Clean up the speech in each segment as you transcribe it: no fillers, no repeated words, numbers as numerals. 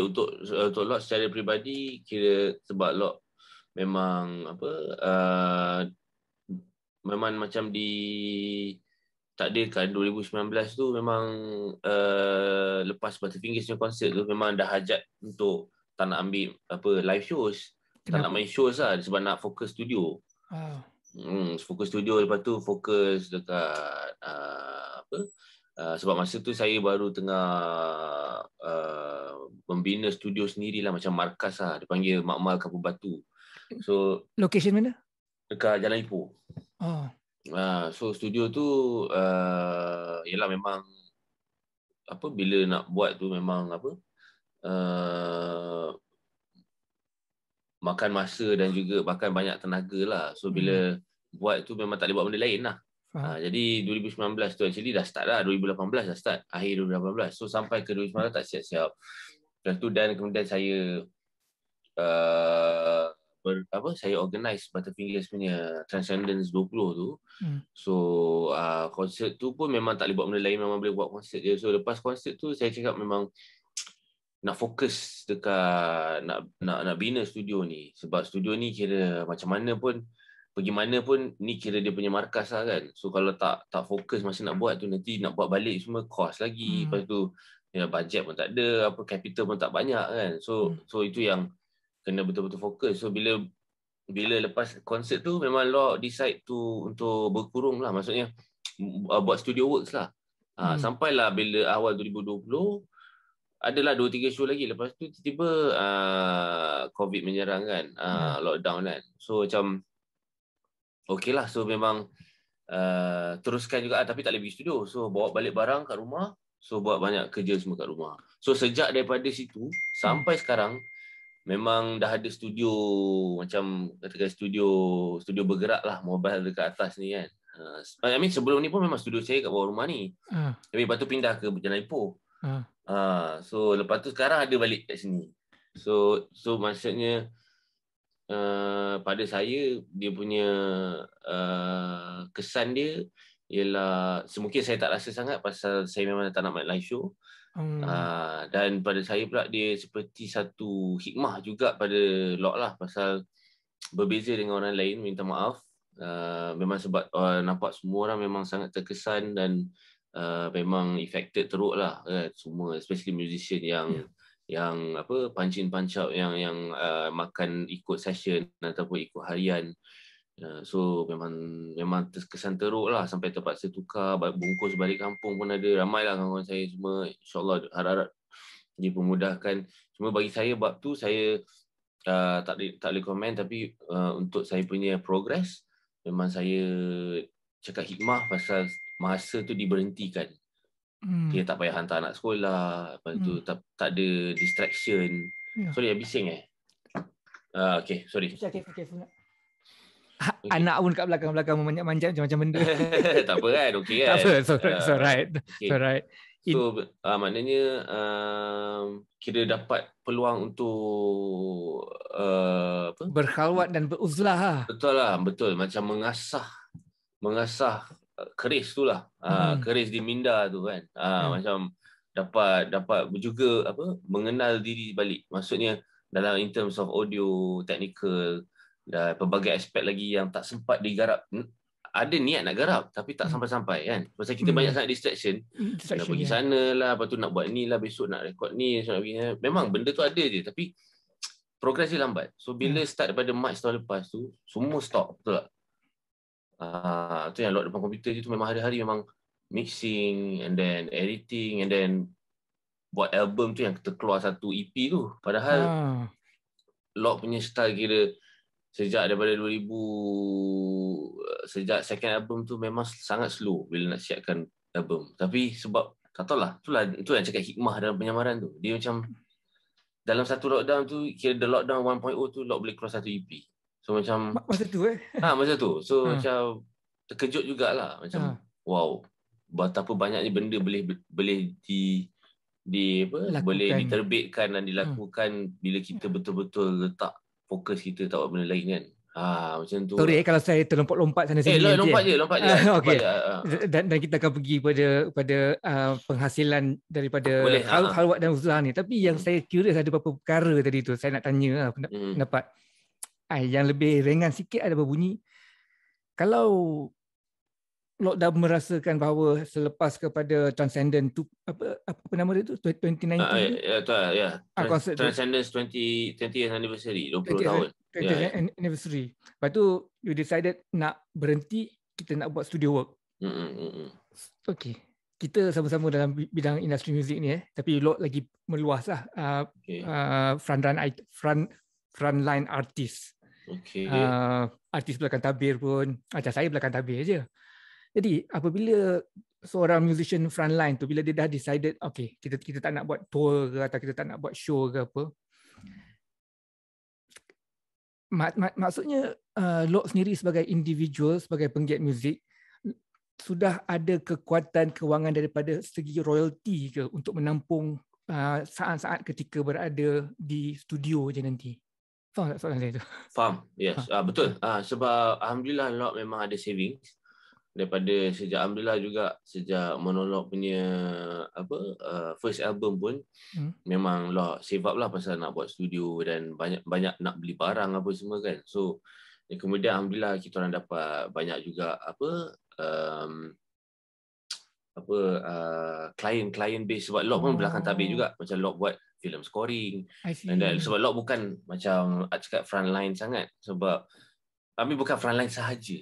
untuk Lok secara peribadi, kira sebab Lok memang memang macam takdirkan 2019 tu memang lepas Butterfingers punya konsert tu memang dah hajat untuk tak nak ambil live shows. Tak nak main shows lah sebab nak fokus studio. Fokus studio, lepas tu fokus dekat sebab masa tu saya baru tengah membina studio sendirilah, macam markas lah, dipanggil Makmal Kampung Batu. So location mana? Dekat Jalan Ipoh. So studio tu ialah memang bila nak buat tu memang makan masa dan juga makan banyak tenaga lah. So bila buat tu memang tak boleh buat benda lain lah. Jadi 2019 tu actually dah start lah. 2018 dah start, akhir 2018. So sampai ke 2019 tak siap-siap. Lepas tu dan kemudian saya saya organize Butterfingers punya Transcendence 20 tu. So konsert tu pun memang tak boleh buat benda lain, memang boleh buat konsert je. So lepas konsert tu saya cakap memang nak fokus dekat nak bina studio ni, sebab studio ni kira macam mana pun, pergi mana pun ni kira dia punya markas lah kan. So kalau tak fokus masa nak buat tu, nanti nak buat balik semua cost lagi. Lepas tu budget pun tak ada, capital pun tak banyak kan. So itu yang kena betul-betul fokus. So bila lepas konsert tu memang Lok decide untuk berkurung lah, maksudnya buat studio works lah. Sampailah bila awal 2020 adalah 2-3 show lagi. Lepas tu tiba-tiba COVID menyerang kan, lockdown kan. So macam okey lah, so memang teruskan juga tapi tak boleh pergi studio. So bawa balik barang kat rumah, so buat banyak kerja semua kat rumah. So sejak daripada situ sampai sekarang memang dah ada studio, macam katakan studio bergerak lah, mobile dekat atas ni kan. Sebelum ni pun memang studio saya kat bawah rumah ni. Tapi lepas tu pindah ke Jalan Ipoh. So lepas tu sekarang ada balik kat sini. So maksudnya pada saya dia punya kesan dia ialah semungkin saya tak rasa sangat pasal saya memang tak nak main live show. Dan pada saya pula dia seperti satu hikmah juga pada Lok lah, pasal berbeza dengan orang lain, minta maaf. Memang sebab nampak semua orang memang sangat terkesan dan memang affected teruk lah semua, especially musician yang punch in punch out, yang makan ikut session ataupun ikut harian. So memang terkesan teruk lah, sampai terpaksa tukar bungkus balik kampung pun ada. Ramai lah kawan-kawan saya semua, insyaAllah harap-harap dipermudahkan. Cuma bagi saya bab tu saya tak boleh komen, tapi untuk saya punya progress memang saya cakap hikmah pasal masa tu diberhentikan. Dia tak payah hantar anak sekolah, lepas tu tak ada distraction. Sorry, bising okay, sorry. Okay. Anak pun kat belakang-belakang memanjat macam-macam benda. Tak apa kan, okey kan. Tak apa, it's alright. Okay. It's alright. So maknanya kira dapat peluang untuk berkhalwat dan beruzlah. Betul, macam mengasah keris tu lah. Keris di minda tu kan. Macam dapat juga mengenal diri balik. Maksudnya dalam in terms of audio, technical dan pelbagai aspek lagi yang tak sempat digarap. Ada niat nak garap tapi tak sampai-sampai kan. Pasal kita banyak sangat distraction. Nak pergi sana lah, lepas tu nak buat ni lah, besok nak rekod ni, besok nak pergi. Memang benda tu ada je tapi progress dia lambat. So bila start daripada March tahun lepas tu, semua stop, betul tak? Tu yang Lok depan komputer je tu memang hari-hari memang mixing and then editing and then buat album tu yang terkeluar satu EP tu. Padahal Lok punya style kira sejak daripada 2000, sejak second album tu memang sangat slow bila nak siapkan album. Tapi sebab tak tahulah, itu yang cakap hikmah dalam penyamaran tu. Dia macam dalam satu lockdown tu, kira the lockdown 1.0 tu Lok boleh keluar satu EP. So macam masa tu masa tu. So macam terkejut jugalah, macam wow, betapa banyaknya benda boleh boleh diterbitkan dan dilakukan bila kita betul-betul letak fokus kita tak buat benda lain kan. Macam tu. Sorry kalau saya terlompat-lompat sana sini. Lompat je. Okey. Dan kita akan pergi pada penghasilan daripada Khalwat dan Uzlah ni. Tapi yang saya curious ada beberapa perkara tadi tu. Saya nak tanya pendapat. Yang lebih ringan sikit ada berbunyi. Kalau Lok dah merasakan bahawa selepas kepada Transcendence tu apa nama dia tu 2019 Transcendence 20th anniversary 20 tahun. 20th anniversary. Lepas tu you decided nak berhenti, kita nak buat studio work. Okay. Kita sama-sama dalam bidang industri muzik ni tapi Lok lagi meluas lah. Frontline artist. Okay. Artis belakang tabir pun. Macam saya belakang tabir je. Jadi apabila seorang musician frontline tu, bila dia dah decided, okay, kita tak nak buat tour ke atau kita tak nak buat show ke apa, maksudnya Lok sendiri sebagai individual, sebagai penggiat muzik, sudah ada kekuatan kewangan daripada segi royalty ke untuk menampung saat-saat ketika berada di studio je nanti? Faham tak soalan saya tu? Faham, yes. Betul. Sebab Alhamdulillah Lok memang ada savings. Daripada Alhamdulillah juga sejak Monolog punya first album pun memang Lok save up lah pasal nak buat studio dan banyak nak beli barang apa semua kan. So kemudian Alhamdulillah kita orang dapat banyak juga klien base sebab Lok pun belakang tabir juga. Macam Lok buat film scoring dan sebab Lok bukan macam cakap frontline sangat sebab kami bukan frontline sahaja.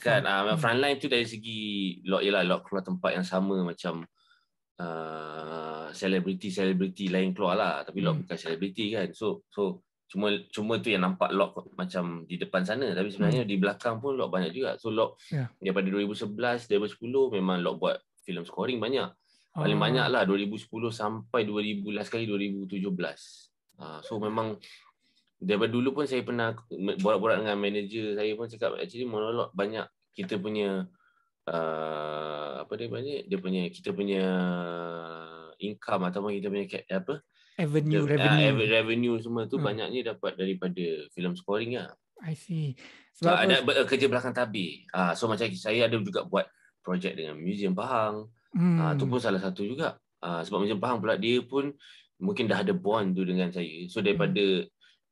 Kan frontline tu dari segi Lok keluar tempat yang sama macam selebriti lain keluar lah tapi Lok bukan selebriti kan, so cuma tu yang nampak Lok macam di depan sana tapi sebenarnya di belakang pun Lok banyak juga. So Lok daripada 2011 2010 memang Lok buat film scoring banyak, paling banyak lah 2010 sampai 2000 sekali 2017. So memang daripada dulu pun saya pernah borak-borak dengan manager saya pun cakap actually Monolog banyak kita punya kita punya income ataupun kita punya revenue semua tu banyaknya dapat daripada film scoring lah. I see. Sebab ada kerja belakang tabir. So macam saya ada juga buat projek dengan Museum Pahang. Tu pun salah satu juga. Sebab Museum Pahang pula dia pun mungkin dah ada bond tu dengan saya. So daripada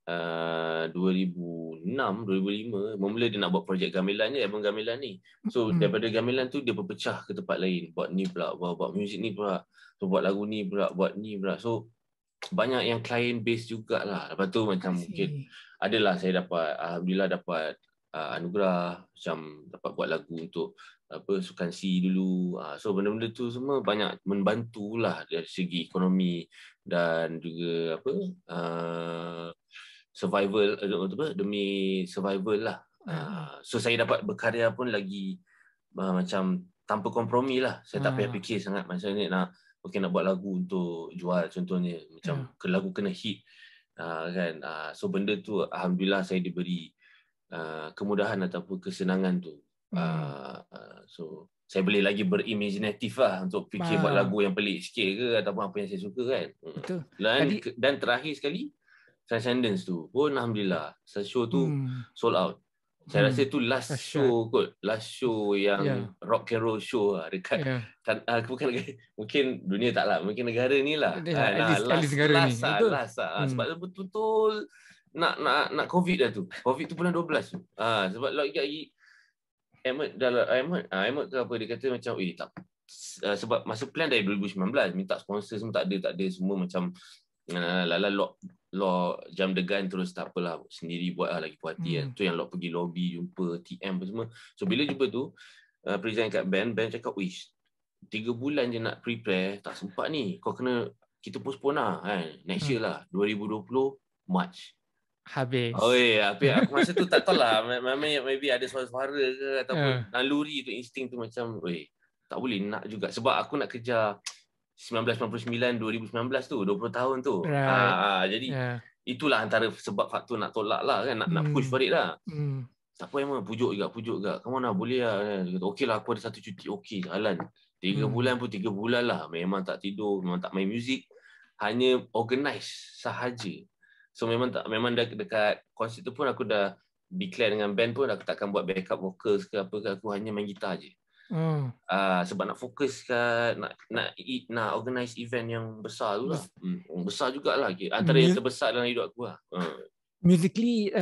2006 2005 mula dia nak buat projek gamelan ni, album gamelan ni. So daripada gamelan tu dia berpecah ke tempat lain, buat ni pula, buat muzik ni pula, so buat lagu ni pula, buat ni pula. So banyak yang client base jugalah. Lepas tu macam mungkin adalah saya dapat alhamdulillah dapat anugerah macam dapat buat lagu untuk Sukan C dulu. So benda-benda tu semua banyak membantulah dari segi ekonomi dan juga survival demi survival lah. So saya dapat berkarya pun lagi macam tanpa kompromi lah. Saya tak payah fikir sangat macam ni nak buat lagu untuk jual contohnya, macam lagu kena hit kan. So benda tu alhamdulillah saya diberi kemudahan ataupun kesenangan tu. So saya boleh lagi berimaginatif lah untuk fikir buat lagu yang pelik sikit ke ataupun apa yang saya suka kan. Betul. Dan terakhir sekali Transcendence tu pun alhamdulillah show tu sold out. Saya rasa tu last show yang rock and roll show lah dekat bukan mungkin dunia tak lah, mungkin negara ni lah. Last sebab betul-betul nak COVID dah tu. COVID tu bulan 12 tu. Sebab lagi Ahmad ke apa dia kata macam tak sebab masa plan dari 2019 minta sponsor semua tak ada semua macam Lok jam degan terus tak apalah sendiri buat lagi puas hati kan. Tu yang Lok pergi lobby jumpa TM apa semua. So bila jumpa tu present kat band cakap 3 bulan je nak prepare tak sempat ni, kau kena kita postpone lah kan, next year lah 2020 March habis. Tapi aku masa tu tak tahu lah maybe ada suara-suara ke ataupun naluri tu, insting tu macam tak boleh nak juga sebab aku nak kejar 1999 2019 tu 20 tahun tu. Jadi itulah antara sebab faktor nak tolak lah kan, nak push for it lah. Tak apa Emma, pujuk juga. Kamu nak boleh lah. Dia kata okey lah aku ada satu cuti, okey jalan. 3 bulan pun 3 bulan lah. Memang tak tidur, memang tak main muzik, hanya organize sahaja. So memang dah dekat konsert tu pun aku dah declare dengan band pun aku takkan buat backup vocals ke apa ke, aku hanya main gitar je. Sebab nak fokus kat nak organize event yang besar tu lah. Besar jugalah. Antara yang terbesar dalam hidup aku lah. Musically,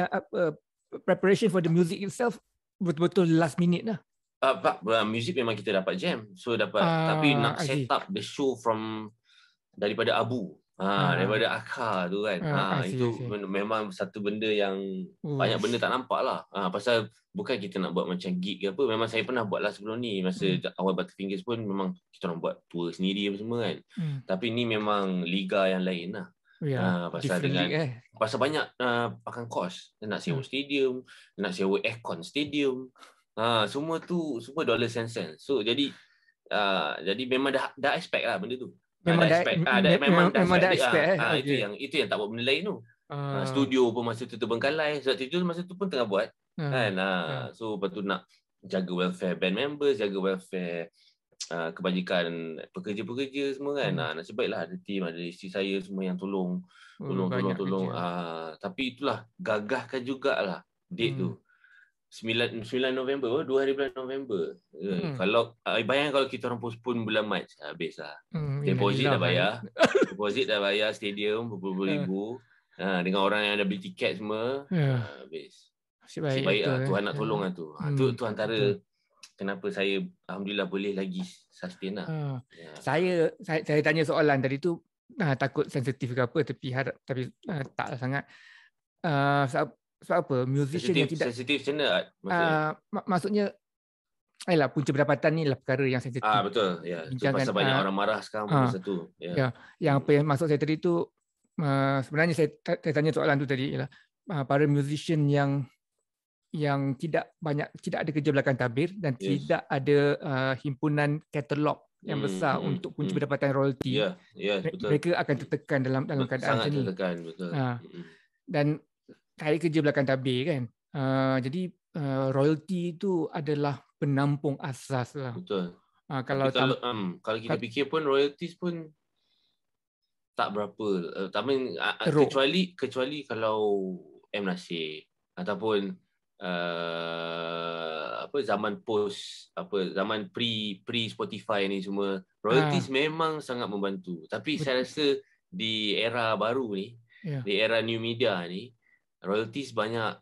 preparation for the music itself betul-betul last minute lah. Music memang kita dapat jam. So dapat, tapi nak set up the show daripada Abu. Daripada akar tu kan. Itu memang satu benda yang banyak benda tak nampak lah. Pasal bukan kita nak buat macam gig ke apa. Memang saya pernah buat lah sebelum ni. Masa awal Butterfingers pun memang kita orang buat tour sendiri apa semua kan. Tapi ni memang liga yang lain lah. Pasal banyak pakan kos. Nak sewa stadium, nak sewa aircon stadium. Semua dollar cents. So jadi memang dah expect lah benda tu. Memang dah expect. Itu yang tak buat benda lain tu. Studio pun masa tu terbengkalai. Sebab itu masa tu pun tengah buat. Kan. So lepas tu nak jaga welfare band members, jaga welfare kebajikan pekerja-pekerja semua kan. Nasib baiklah ada team, ada isteri saya semua yang tolong. Tapi itulah, gagahkan jugalah date tu. 9 November, 2 hari bulan November. Kalau bayangkan kalau kita orang postpone bulan Mac, habis lah. Deposit dah bayar stadium berpuluh ribu. Dengan orang yang dah beli tiket semua, habis. Nasib baik lah, Tuhan nak tolong lah tu. Tu antara kenapa saya alhamdulillah boleh lagi sustain lah. Saya tanya soalan tadi tu takut sensitif ke apa, tapi taklah sangat. Sebab apa musician yang tidak sensitif macam mana maksudnya punca pendapatan ni lah perkara yang sensitif. Betul ya. Pasal banyak orang marah sekarang pasal tu. Yang apa yang maksud saya tadi tu, sebenarnya saya tanya soalan tu tadi ialah para musician yang tidak ada kerja belakang tabir dan tidak ada himpunan katalog yang besar untuk punca pendapatan royalty. Betul. Mereka akan tertekan dalam keadaan macam ni. Sangat tertekan, betul. Dan saya kerja belakang tabir kan. Jadi royalty itu adalah penampung asas lah. Betul. Kalau kita fikir pun royalties pun tak berapa. Kecuali kalau M. Nasir ataupun zaman pre Spotify ni semua, royalties memang sangat membantu. Tapi saya rasa di era baru ni, di era new media ni, royalties banyak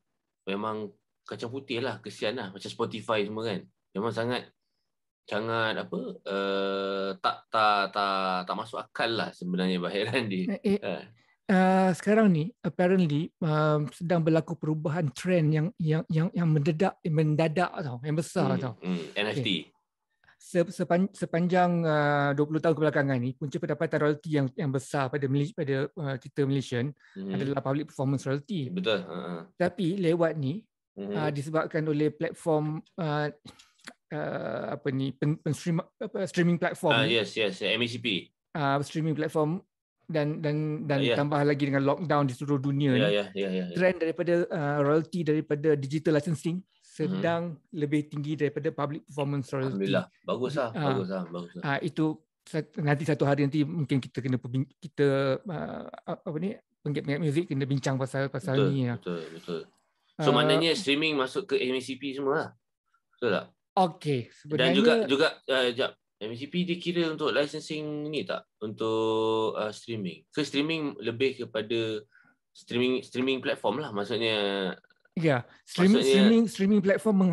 memang kacang putih lah, kesian lah. Macam Spotify semua kan. Memang sangat tak masuk akal lah sebenarnya bayaran dia. Sekarang ni apparently sedang berlaku perubahan trend yang mendadak tau, yang besar tau. NFT. Sepanjang 20 tahun kebelakangan ni, punca pendapatan royalty yang besar pada kita Malaysian adalah public performance royalty. Betul. Tapi lewat ni disebabkan oleh platform streaming platform. Yes, MACP. Streaming platform dan tambah lagi dengan lockdown di seluruh dunia ni. Trend daripada royalty daripada digital licensing sedang lebih tinggi daripada public performance royalty. Alhamdulillah. Bagus lah. Itu nanti satu hari nanti mungkin kita kena penggiat muzik kena bincang pasal ni. Betul. So maknanya streaming masuk ke MACP semua lah. Betul tak? Okey, sebenarnya dan juga MACP dia kira untuk licensing ni tak? Untuk streaming. So streaming lebih kepada streaming platform lah maksudnya. Ya, streaming platform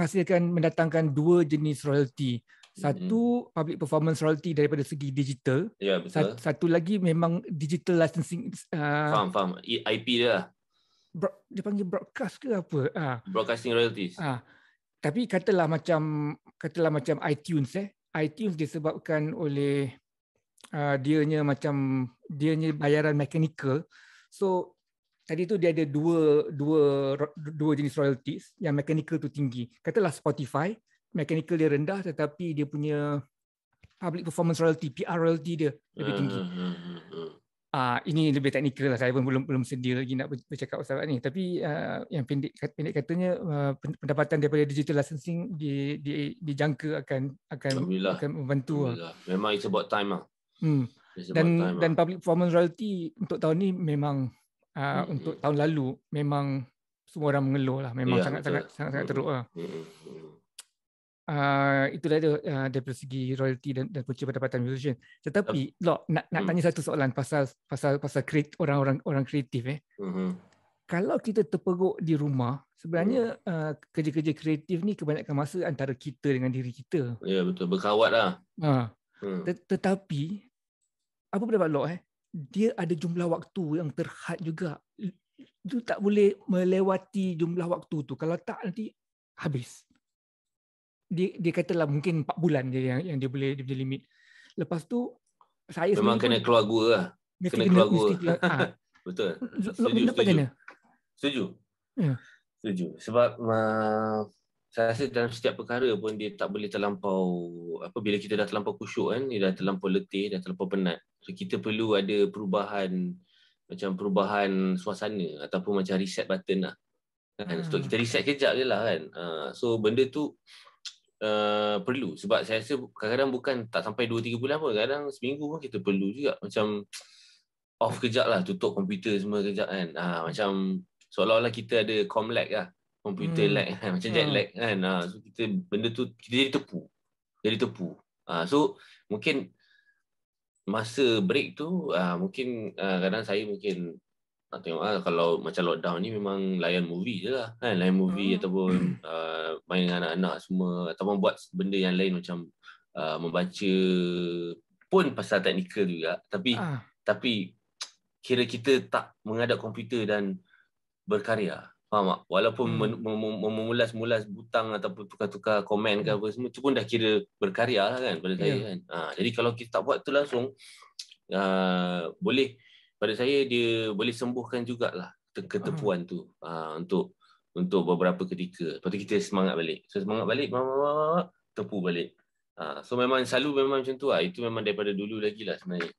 mendatangkan dua jenis royalty. Satu public performance royalty daripada segi digital. Ya, betul. Satu lagi memang digital licensing. Faham. IP dia lah. Dia panggil broadcast ke apa? Broadcasting royalties. Tapi katalah macam iTunes iTunes disebabkan oleh dianya bayaran mechanical. So tadi tu dia ada dua jenis royalties, yang mechanical tu tinggi. Katalah Spotify, mechanical dia rendah tetapi dia punya public performance royalty, PR royalty dia lebih tinggi. Ini lebih teknikal lah, saya pun belum sedia lagi nak bercakap pasal ni. Tapi yang pendek katanya pendapatan daripada digital licensing dijangka akan membantu. Memang it's about time lah. Dan public performance royalty untuk tahun ni memang untuk tahun lalu memang semua orang mengeluh lah. Memang sangat teruk lah. Itulah dia daripada segi royalty dan punca pendapatan musician. Tetapi nak tanya satu soalan pasal orang kreatif. Kalau kita terperuk di rumah, sebenarnya kerja-kerja kreatif ni kebanyakan masa antara kita dengan diri kita. Ya, betul, berkawat lah. Tetapi apa pendapat Lok? Dia ada jumlah waktu yang terhad juga. Dia tak boleh melewati jumlah waktu tu. Kalau tak, nanti habis. Dia katalah mungkin 4 bulan je yang dia boleh limit. Lepas tu saya memang kena keluar gua lah. Kena keluar gua. Betul. Setuju. Ya. Setuju. Sebab saya rasa dalam setiap perkara pun dia tak boleh terlampau bila kita dah terlampau kusyuk kan, dia dah terlampau letih, dah terlampau penat. So kita perlu ada perubahan suasana ataupun macam reset button lah. Kan? Untuk kita reset kejap je lah kan. So benda tu perlu, sebab saya rasa kadang-kadang bukan tak sampai 2-3 bulan pun, kadang seminggu pun kita perlu juga macam off kejap lah, tutup komputer semua kejap kan. Macam seolah-olah kita ada com lag lah, komputer lag kan, macam jet lag kan. So kita benda tu kita jadi tepu. So mungkin masa break tu mungkin kadang saya mungkin tengok kalau macam lockdown ni memang layan movie je lah kan, layan movie ataupun main dengan anak-anak semua, ataupun buat benda yang lain macam membaca pun pasal teknikal juga, tapi kira kita tak menghadap komputer dan berkarya, faham tak? Walaupun memulas-mulas butang ataupun tukar-tukar komen ke apa semua, tu pun dah kira berkarya lah kan pada saya kan. Jadi kalau kita tak buat tu langsung, boleh, pada saya dia boleh sembuhkan jugalah ketepuan tu untuk beberapa ketika. Lepas tu kita semangat balik. So semangat balik, tepu balik. So memang selalu memang macam tu lah. Itu memang daripada dulu lagi lah sebenarnya.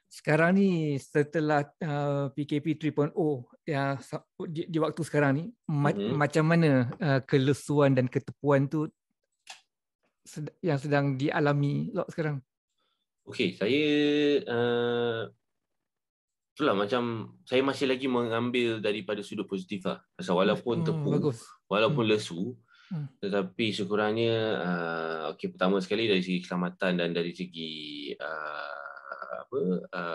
Sekarang ni setelah PKP 3.0 yang di waktu sekarang ni, macam mana kelesuan dan ketepuan tu yang sedang dialami sekarang? Okey, saya itulah, macam saya masih lagi mengambil daripada sudut positif lah. Pasal walaupun tepu, walaupun lesu, tetapi sekurangnya pertama sekali dari segi keselamatan dan dari segi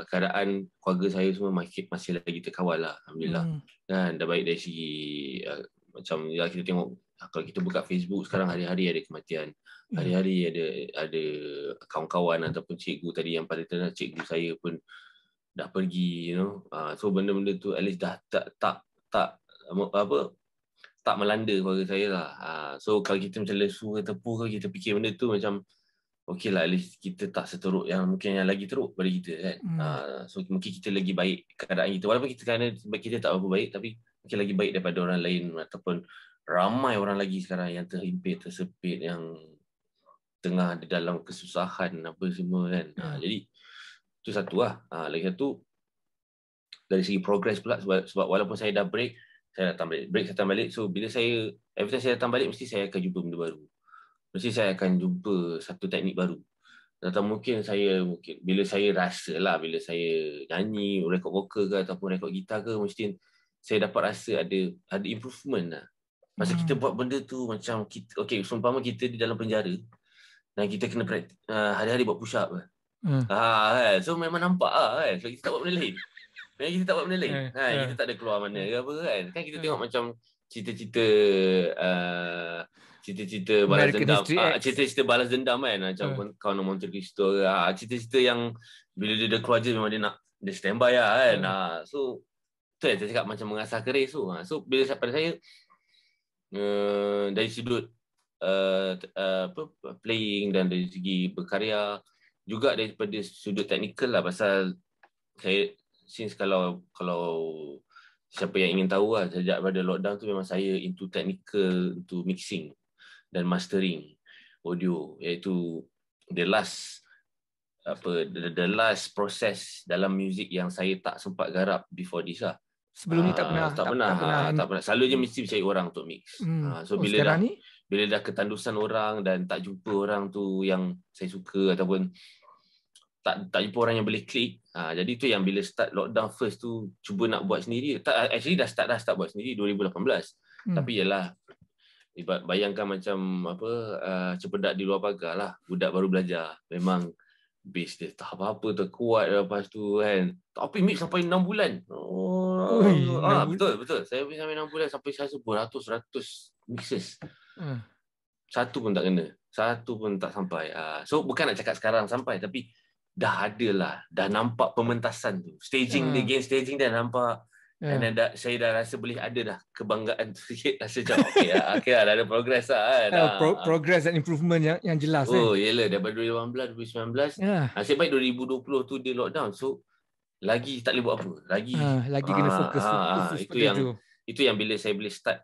keadaan keluarga saya semua masih lagi terkawal lah, alhamdulillah. Dan dah baik dari segi macam ya, kita tengok kalau kita buka Facebook sekarang, hari-hari ada kematian, hari-hari ada kawan-kawan ataupun cikgu tadi yang pada cikgu saya pun dah pergi, so benda-benda tu at least dah tak melanda keluarga saya lah. So kalau kita macam lesu ke tepu ke, kita fikir benda tu macam okey lah, at least kita tak seteruk yang mungkin yang lagi teruk pada kita kan. So mungkin kita lagi baik keadaan kita, walaupun kita tak berapa baik, tapi mungkin lagi baik daripada orang lain, ataupun ramai orang lagi sekarang yang terhimpit, tersepit, yang tengah di dalam kesusahan apa semua kan. Jadi itu satu lah. Lagi satu dari segi progress pula, sebab walaupun saya dah break, saya datang balik. So bila every time saya datang balik, mesti saya akan jumpa benda baru. Mesti saya akan jumpa satu teknik baru. Atau mungkin bila saya rasa lah, bila saya nyanyi, rekod vokal ke ataupun rekod gitar ke, mesti saya dapat rasa ada improvement lah. Pasal kita buat benda tu macam seumpama kita di dalam penjara dan kita kena hari-hari buat push up. So memang nampak lah kan, so kita tak buat benda lain. Kita tak ada keluar mana ke apa kan. Kan kita tengok macam cerita-cerita balas dendam, cerita-cerita balas dendam kan, macam Count of Monte Cristo ke, cerita-cerita yang bila dia dah keluar je memang dia standby lah kan. So tu saya cakap macam mengasah keris tu. So bila pada saya dari sudut playing dan dari segi berkarya, juga daripada sudut teknikal lah, pasal saya since kalau siapa yang ingin tahu lah, sejak pada lockdown tu memang saya into technical, into mixing dan mastering audio, iaitu the last process dalam music yang saya tak sempat garap before this lah. Sebelum ni tak pernah. Selalu je mesti cari orang untuk mix. So bila dah ketandusan orang dan tak jumpa orang tu yang saya suka, ataupun tak jumpa orang yang boleh klik, Jadi tu yang bila start lockdown first tu cuba nak buat sendiri. Actually dah start buat sendiri 2018. Tapi yalah, bayangkan macam cepedak di luar pagar lah. Budak baru belajar. Memang base dia tak apa-apa terkuat lepas tu kan. Tapi mix sampai 6 bulan. Betul. Saya mix sampai 6 bulan sampai saya beratus-ratus mixes. Satu pun tak kena. Satu pun tak sampai. So bukan nak cakap sekarang sampai, tapi dah ada lah. Dah nampak pementasan tu. Staging dia nampak. And then saya dah rasa boleh ada dah kebanggaan tu sikit. Rasa macam okay lah, dah ada progress lah kan. Progress dan improvement yang jelas. Yelah, daripada 2018, 2019. Nasib baik 2020 tu dia lockdown. So lagi tak boleh buat apa. Lagi kena fokus itu yang bila saya boleh start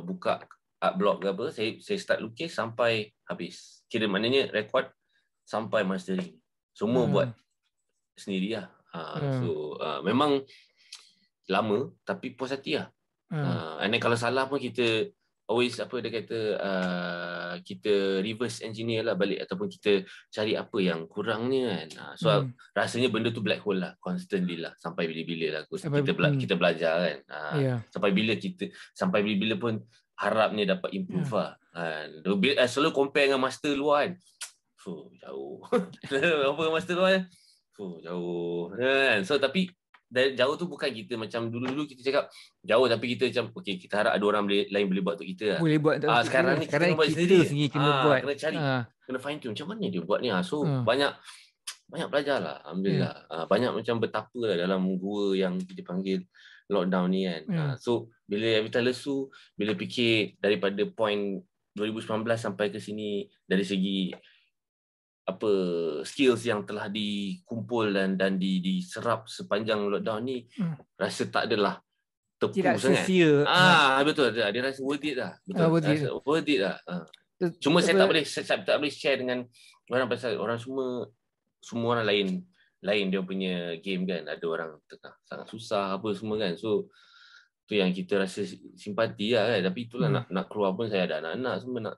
buka art blog ke apa, saya start lukis sampai habis. Kira maknanya record sampai mastering. Semua buat sendiri lah. So memang lama tapi puas hati lah. And then kalau salah pun kita always dia kata kita reverse engineer lah balik, ataupun kita cari apa yang kurangnya kan. So rasanya benda tu black hole lah, constantly lah, sampai bila-bila lah kita belajar kan. Sampai bila pun harapnya dapat improve lah. Selalu compare dengan master luar kan. Jauh. Apa dengan master luar kan? Jauh kan. So tapi dari jauh tu bukan kita macam dulu kita cakap jauh, tapi kita macam kita harap ada orang lain boleh buat untuk kita lah. Boleh buat sekarang ni kita buat sendiri kena buat. Kena cari, kena fine tune macam mana dia buat ni. So banyak belajar lah, alhamdulillah. Banyak macam betapa lah dalam gua yang kita panggil lockdown ni kan. So bila every time lesu, bila fikir daripada point 2019 sampai ke sini, dari segi skills yang telah dikumpul dan diserap sepanjang lockdown ni, rasa tak adalah tepu tidak sangat. Betul, dia rasa worth it lah. Betul, worth it lah. Cuma saya tak boleh share dengan orang pasal orang semua orang lain dia punya game kan. Ada orang tengah sangat susah apa semua kan. So tu yang kita rasa simpati lah kan. Tapi itulah nak keluar pun saya ada anak-anak semua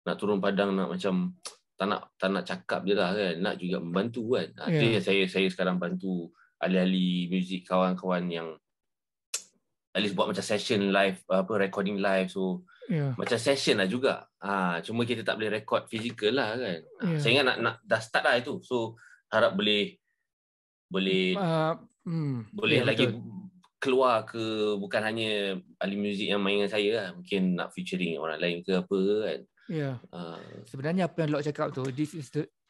nak turun padang, nak macam tak nak cakap je lah kan, nak juga membantu kan. Itu yang saya sekarang bantu ahli-ahli muzik, kawan-kawan yang at least buat macam session live, recording live. So macam session lah juga. Cuma kita tak boleh record physical lah kan. Saya ingat nak dah start lah itu. So harap boleh lagi keluar ke, bukan hanya ahli muzik yang main dengan saya lah. Mungkin nak featuring orang lain ke apa kan. Sebenarnya apa yang Lok cakap tu,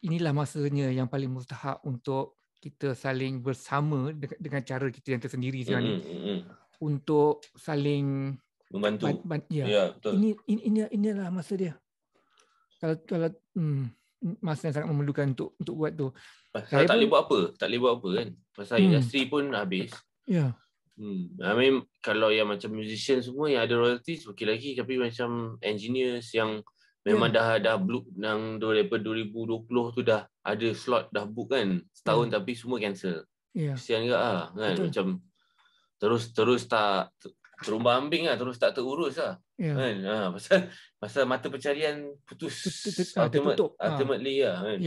inilah masanya yang paling mustahak untuk kita saling bersama dengan cara kita yang tersendiri sekarang ni, untuk saling membantu. Betul. Inilah masa dia. Kalau masa yang sangat memerlukan untuk buat tu. Pasal tak boleh buat apa kan. Pasal industri pun habis. I mean, kalau yang macam musician semua yang ada royalties okey lagi, tapi macam engineers yang memang dah book yang daripada 2020 tu dah ada slot dah book kan setahun, tapi semua cancel. Kesian juga lah kan. Betul. Macam terus tak terumbang-ambing lah, terus tak terurus lah kan. Pasal mata pencarian putus, ultimately lah kan.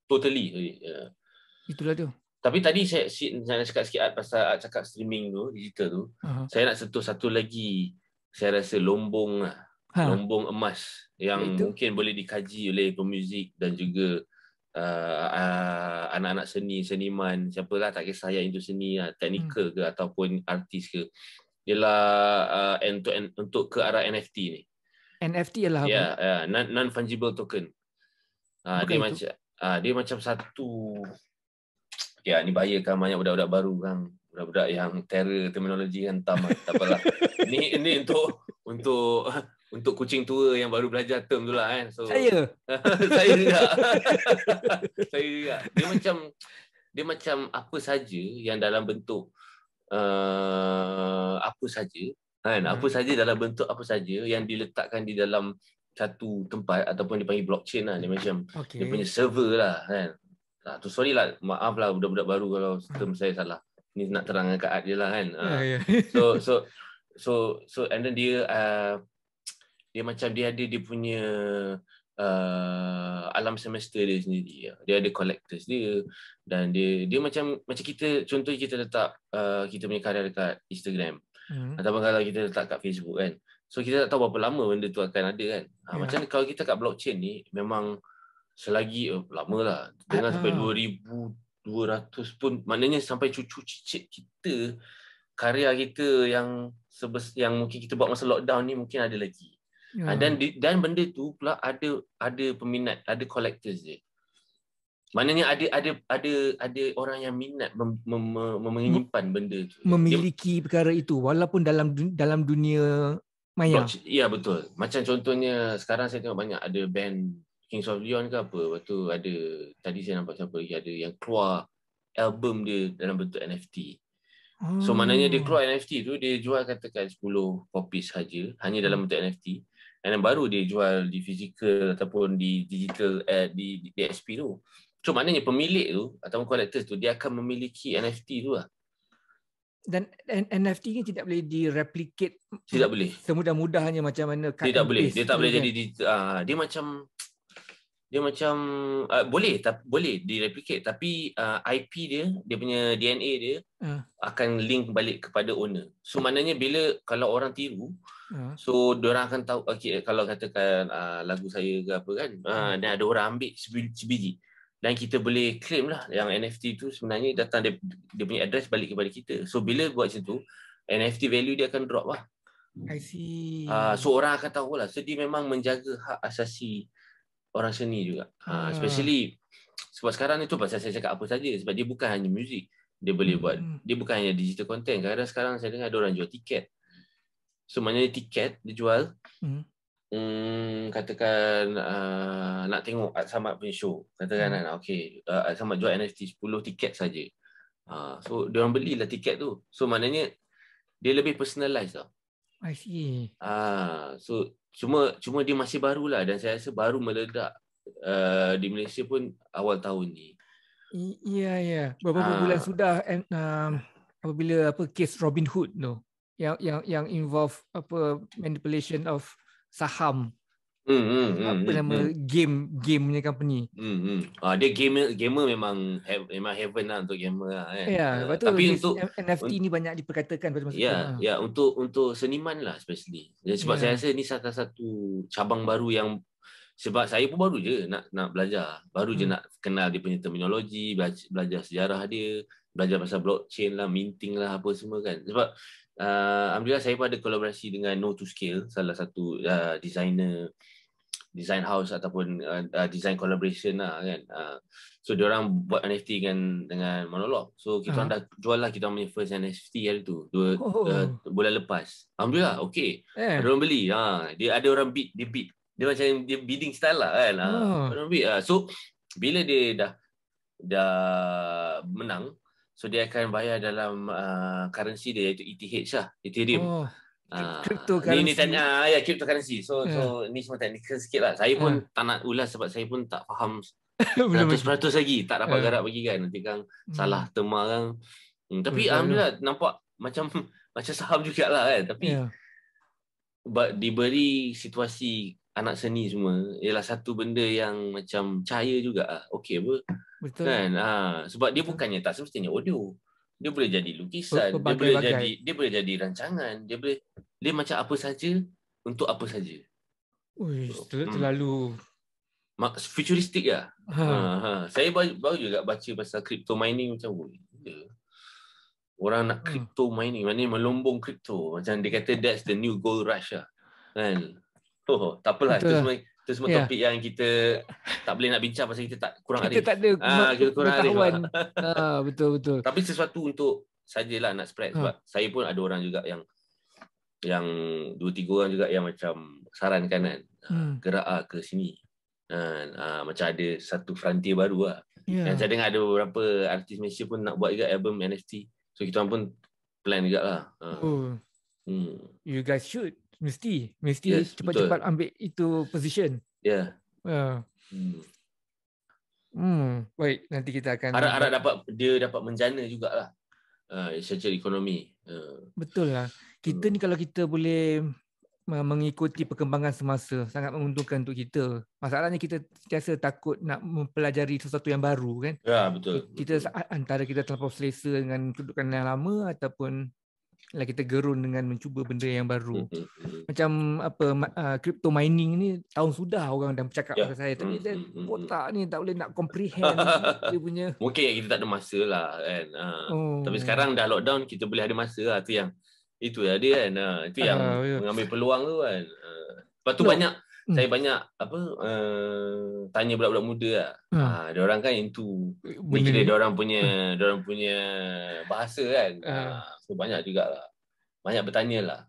Totally. Itulah tu. Tapi tadi saya nak cakap sikit pasal cakap streaming tu, digital tu. Saya nak sentuh satu lagi, saya rasa lombong lah. Lombong emas yang mungkin boleh dikaji oleh pemuzik dan juga anak-anak seniman, siapalah, tak kisah yang itu seni, teknikal ke ataupun artis ke, ialah untuk ke arah NFT ni. NFT ialah apa? Non-fungible token. Dia macam satu. Ni bahayakan banyak budak-budak baru kan. Budak-budak yang terror terminologi kan, tak apalah. Ini untuk kucing tua yang baru belajar term tu lah kan. So, saya juga. Saya juga. Dia macam apa saja yang dalam bentuk apa saja kan. Apa saja dalam bentuk apa saja yang diletakkan di dalam satu tempat ataupun dipanggil blockchain lah. Dia macam dia punya server lah kan. Sorry lah, maaf lah budak-budak baru kalau term saya salah. Ni nak terangkan kat Art je lah kan. So and then dia macam dia ada dia punya alam semester dia sendiri. Dia ada collectors dia, dan dia macam kita, contoh kita letak kita punya karya dekat Instagram, ataupun kalau kita letak kat Facebook kan, so kita tak tahu berapa lama benda tu akan ada kan. Macam kalau kita kat blockchain ni memang selagi lama lah, dengan sampai 2200 pun, maknanya sampai cucu cicit kita, karya kita yang mungkin kita buat masa lockdown ni mungkin ada lagi. Dan benda tu pula ada peminat, ada collectors dia. Maknanya ada orang yang minat menyimpan benda tu. Memiliki perkara itu walaupun dalam dunia maya. Ya, betul. Macam contohnya sekarang saya tengok banyak ada band Kings of Leon ke apa. Lepas tu ada, tadi saya nampak siapa lagi, ada yang keluar album dia dalam bentuk NFT. So maknanya dia keluar NFT tu, dia jual katakan 10 copies saja, hanya dalam bentuk NFT. Dan baru dia jual di fizikal ataupun di digital, di DSP tu. So maknanya pemilik tu ataupun collectors tu, dia akan memiliki NFT tu lah. Dan NFT ni tidak boleh direplicate. Tidak boleh. Semudah-mudahnya macam mana cut tidak and boleh. paste. Dia tak boleh jadi dia macam boleh direplicate, tapi IP dia punya DNA dia akan link balik kepada owner. So maknanya kalau orang tiru, so diorang akan tahu, okay, kalau katakan lagu saya ke apa kan, dan ada orang ambil sebiji, dan kita boleh claim lah yang NFT tu sebenarnya datang dia punya address balik kepada kita. So bila buat macam tu, NFT value dia akan drop lah. I see. So orang akan tahu lah. So dia memang menjaga hak asasi orang seni juga. Especially sebab sekarang ni tu pasal saya cakap apa saja, sebab dia bukan hanya muzik. Dia boleh buat, dia bukan hanya digital content. Kadang-kadang sekarang saya dengar ada orang jual tiket. So maknanya tiket dia jual, katakan nak tengok Art Samad punya show, katakan okay, Art Samad jual NFT 10 tiket saja. So dia orang belilah tiket tu. So maknanya dia lebih personalized tau. I see. So cuma dia masih barulah, dan saya rasa baru meledak di Malaysia pun awal tahun ni. Ya. Beberapa bulan sudah apabila kes Robin Hood tu yang involve manipulation of saham. Apa nama game-nya company? Dia gamer memang heaven lah untuk gamer lah kan. Betul. Tapi untuk NFT ni banyak diperkatakan pada masa tu. Ya, untuk seniman lah especially. Sebab saya rasa ni salah satu cabang baru yang, sebab saya pun baru je nak belajar. Baru je nak kenal dia punya terminologi, belajar sejarah dia, belajar pasal blockchain lah, minting lah, apa semua kan. Sebab alhamdulillah saya pun ada kolaborasi dengan Know2Scale, salah satu design house ataupun design collaboration lah kan. So diorang buat NFT dengan Monolog. So kita dah jual lah kita punya first NFT hari tu, bulan lepas. Alhamdulillah okey. Ada orang beli. Dia ada orang bid, dia macam dia bidding style lah kan. Orang bid. So bila dia dah menang, so dia akan bayar dalam currency dia, iaitu ETH lah, Ethereum. Cryptocurrency. Ya, cryptocurrency. So ni semua teknikal sikit lah. Saya pun tak nak ulas sebab saya pun tak faham 100% lagi. Tak dapat garap bagi kan. Nanti kan salah tema kan. Tapi alhamdulillah nampak macam saham jugalah kan. Tapi diberi situasi anak seni semua, ialah satu benda yang macam cahaya juga. Okey apa? Betul. Kan? Sebab dia bukannya tak semestinya audio. Dia boleh jadi lukisan, dia boleh jadi rancangan, dia macam apa saja untuk apa saja. Terlalu futuristik lah. Saya baru juga baca pasal crypto mining, macam orang nak crypto mining, maknanya melombong crypto. Macam dia kata that's the new gold rush lah. Kan? Tak apalah, itu semua topik yang kita tak boleh nak bincang pasal kita tak kurang arif. Kita tak ada pengetahuan. Betul. Tapi sesuatu untuk sajalah nak spread, sebab saya pun ada orang juga yang 2-3 orang juga yang macam sarankan kan, gerak ke sini. Macam ada satu frontier baru lah. Yang saya dengar ada beberapa artis Malaysia pun nak buat juga album NFT. So kita pun plan juga lah. You guys should. Mesti cepat-cepat ambil itu position. Baik, nanti kita akan harap dapat menjana jugalah secara ekonomi. Betul lah. Kita ni kalau kita boleh mengikuti perkembangan semasa, sangat menguntungkan untuk kita. Masalahnya kita sentiasa takut nak mempelajari sesuatu yang baru kan. Ya, betul. Kita antara kita terlampau selesa dengan kedudukan yang lama ataupun kita gerun dengan mencuba benda yang baru. Macam apa crypto mining ni tahun sudah orang dah bercakap dengan saya, tapi saya botak ni tak boleh nak comprehend dia punya. Mungkin kita tak ada masa lah kan. Tapi sekarang dah lockdown, kita boleh ada masa lah. Itu lah dia kan. Itu yang mengambil peluang tu kan. Lepas tu saya banyak tanya budak-budak muda lah. Dia orang kan into ni, kira dia orang punya bahasa kan. So banyak jugalah. Banyak bertanya lah.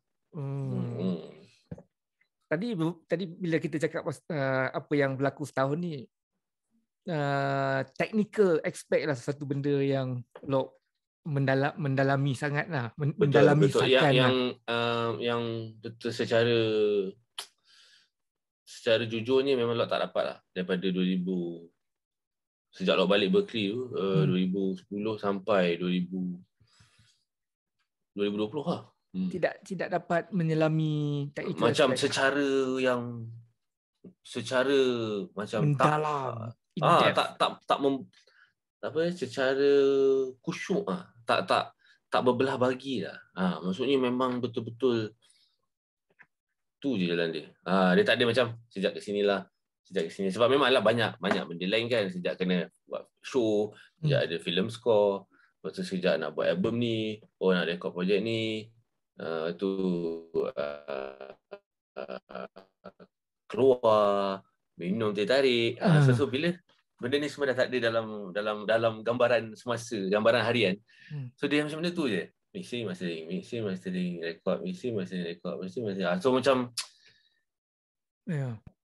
Tadi bila kita cakap apa yang berlaku setahun ni, technical aspect lah satu benda yang mendalami sangat lah. Mendalami betul. Yang betul secara jujurnya memang Lok tak dapat lah. Daripada sejak Lok balik Berkeley tu, 2010 sampai 2020 lah. Tidak dapat menyelami technical macam aspect. secara macam mendalam, secara khusyuk tak berbelah bagi lah. Maksudnya memang betul-betul tu je jalan dia. Dia tak ada macam sejak ke sini sebab memanglah banyak benda lain kan. Sejak kena buat show, sejak ada film score, lepas tu sejak nak buat album ni, nak record projek ni, keluar minum teh tarik. So bila benda ni semua dah tak ada dalam gambaran semasa, gambaran harian. So dia macam benda tu je. Mixing, mastering, record, so macam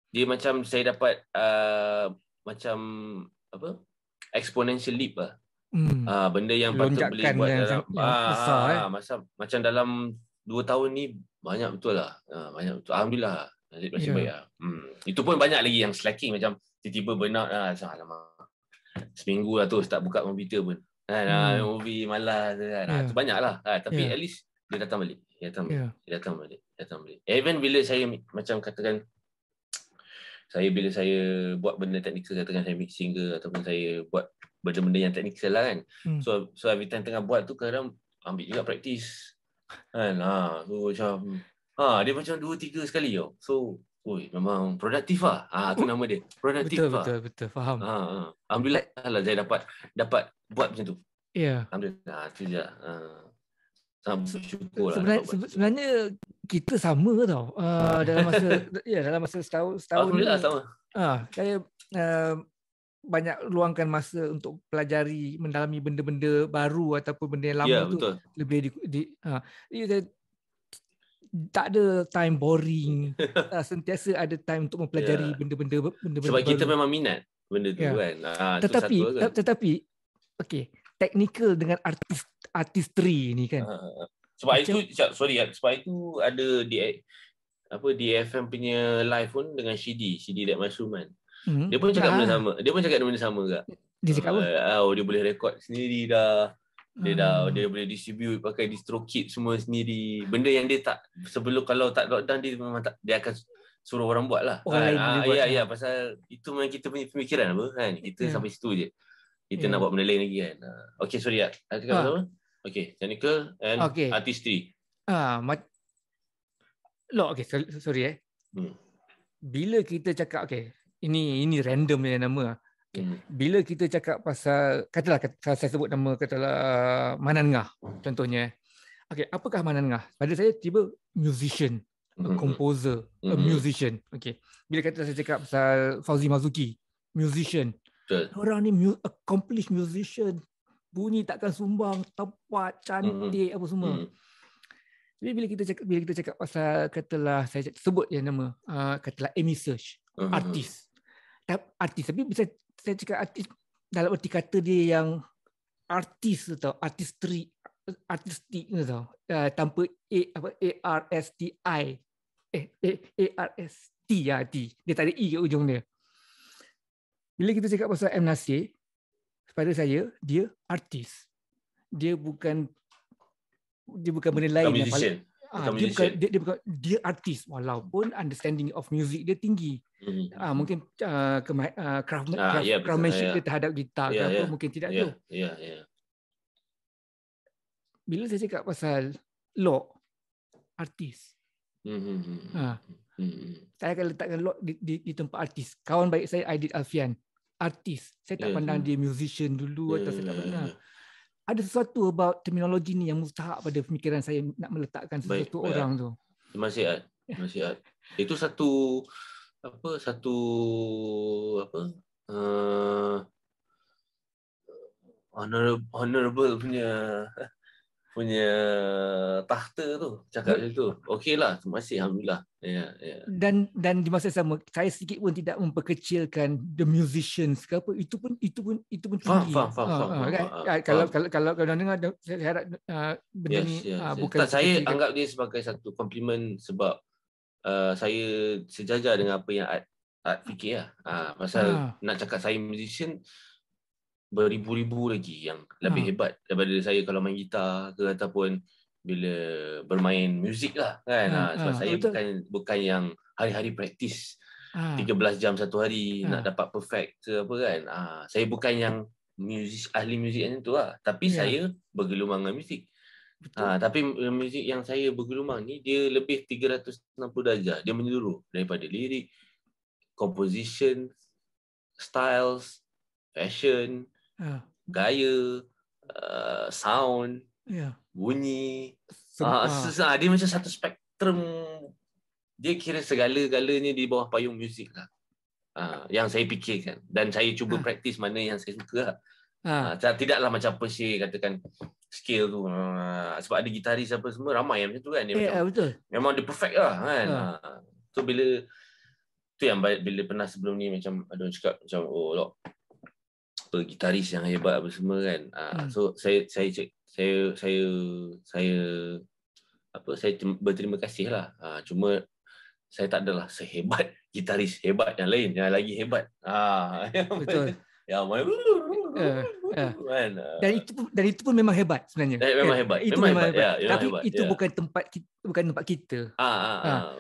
dia macam saya dapat macam apa, exponential leap lah. Benda yang patut boleh buat dalam besar, macam dalam 2 tahun ni banyak betul lah. Banyak betul. Alhamdulillah. Nasib baik lah. Itu pun banyak lagi yang slacking, macam tiba-tiba burnout lah. Seminggu lah tu start buka komputer pun. Movie malas kan. Itu banyak lah. Tapi at least dia datang balik. Dia datang balik. Even bila saya macam katakan, bila saya buat benda teknikal, katakan saya mixing ke, ataupun saya buat benda-benda yang teknikal lah kan. So every time tengah buat tu, kadang ambil juga praktis kan. So macam dia macam 2-3 sekali tau. So memang produktif lah. Tu nama dia, produktif. Betul faham. Alhamdulillah lah saya dapat buat macam tu. Alhamdulillah, tu je. Sangat bersyukur lah. Sebenarnya kita sama tau. Dalam masa setahun Alhamdulillah sama. Saya banyak luangkan masa untuk pelajari, mendalami benda-benda baru ataupun benda yang lama tu. Betul. Lebih tak ada time boring. Sentiasa ada time untuk mempelajari benda-benda sebab baru. kita memang minat benda tu kan. Tetapi okay, technical dengan artistry ni kan. Sebab itu ada di FM punya live pun dengan Shidi that Mushroom kan. Dia pun cakap benda sama. Dia pun cakap benda sama juga. Dia cakap apa? Dia boleh rekod sendiri dah. Dia boleh distribute pakai DistroKid semua sendiri. Benda yang dia tak, sebelum kalau tak lockdown, dia memang tak, dia akan suruh orang buat lah. Ya, pasal itu memang kita punya pemikiran apa kan. Kita sampai situ je. Kita nak buat benda lain lagi kan. Okay, sorry ya. Apa? Okay, technical and artistry. Okay, sorry Bila kita cakap, ini random je nama. Bila kita cakap pasal, katalah saya sebut nama, katalah Manan Ngah contohnya. Apakah Manan Ngah? Pada saya tiba musician, a composer, a musician. Bila saya cakap pasal Fauzi Mazuki, musician. Orang ni accomplished musician. Bunyi takkan sumbang, tepat, cantik, apa semua. Jadi bila kita cakap pasal, katalah saya sebut yang nama, katalah Amy Search, artis. Tapi bisa saya cakap artis dalam erti kata dia yang artis tau, artistik tau, tanpa ARSTI, ARST dia tak ada E kat ujung dia. Bila kita cakap pasal M. Nasir, pada saya dia artis. Dia bukan benda lain dia artis walaupun understanding of music dia tinggi. Mungkin craftsmanship dia terhadap gitar ke apa mungkin tidak tu. Bila saya cakap pasal Lok artis. Saya akan letakkan Lok di tempat artis. Kawan baik saya Aidit Alfian, artis. Saya tak pandang dia musician dulu atau saya tak pandang. Ada sesuatu about terminologi ni yang mustahak pada pemikiran saya nak meletakkan sesuatu orang tu. Masih itu satu honorable punya tahta tu cakap macam tu. Okeylah, masih alhamdulillah. Dan di masa sama saya sedikit pun tidak memperkecilkan the musicians ke apa, itu pun tinggi. Kalau dengar saya harap benda ni bukan saya anggap dia sebagai satu komplimen sebab saya sejajar dengan apa yang Art fikir lah. Pasal nak cakap saya musician, beribu-ribu lagi yang lebih hebat daripada saya kalau main gitar ke ataupun bila bermain muzik lah kan. Sebab saya bukan yang hari-hari praktis 13 jam satu hari nak dapat perfect ke apa kan. Saya bukan yang ahli muzik macam tu lah. Tapi saya bergelumang dengan muzik. Tapi muzik yang saya bergelumang ni dia lebih 360 darjah. Dia menyeluruh daripada lirik, composition, styles, fashion, gaya, sound, bunyi. Dia macam satu spektrum. Dia kira segala-galanya di bawah payung muzik lah. Yang saya fikirkan. Dan saya cuba praktis mana yang saya suka lah. Tidaklah macam apa Syekh katakan skill tu. Sebab ada gitaris apa semua, ramai yang macam tu kan. Dia macam, betul. Memang dia perfect lah kan. So bila pernah sebelum ni macam ada orang cakap macam Lok gitaris yang hebat apa semua kan. So saya berterima kasih lah. Cuma saya tak adalah sehebat gitaris hebat yang lain yang lagi hebat. Betul. Yang dan itu pun memang hebat sebenarnya. Memang hebat. Itu memang hebat. Tapi hebat. Itu bukan tempat kita.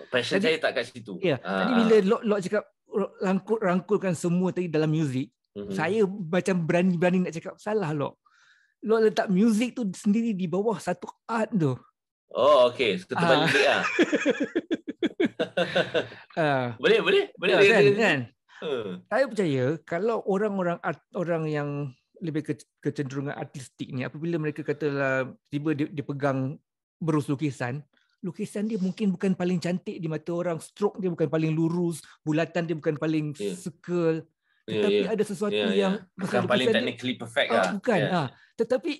Passion saya tak kat situ. Tadi bila Lok cakap rangkulkan semua tadi dalam muzik, saya macam berani nak cakap salah Lok letak muzik tu sendiri di bawah satu art tu. Oh okey, terbalik lah. Boleh kan? Saya percaya kalau orang yang lebih kecenderungan artistik ni, apabila mereka katalah tiba dia pegang berus lukisan dia mungkin bukan paling cantik di mata orang, stroke dia bukan paling lurus, bulatan dia bukan paling circle, tetapi ada sesuatu yang bukan paling technically perfect lah. Bukan. Tetapi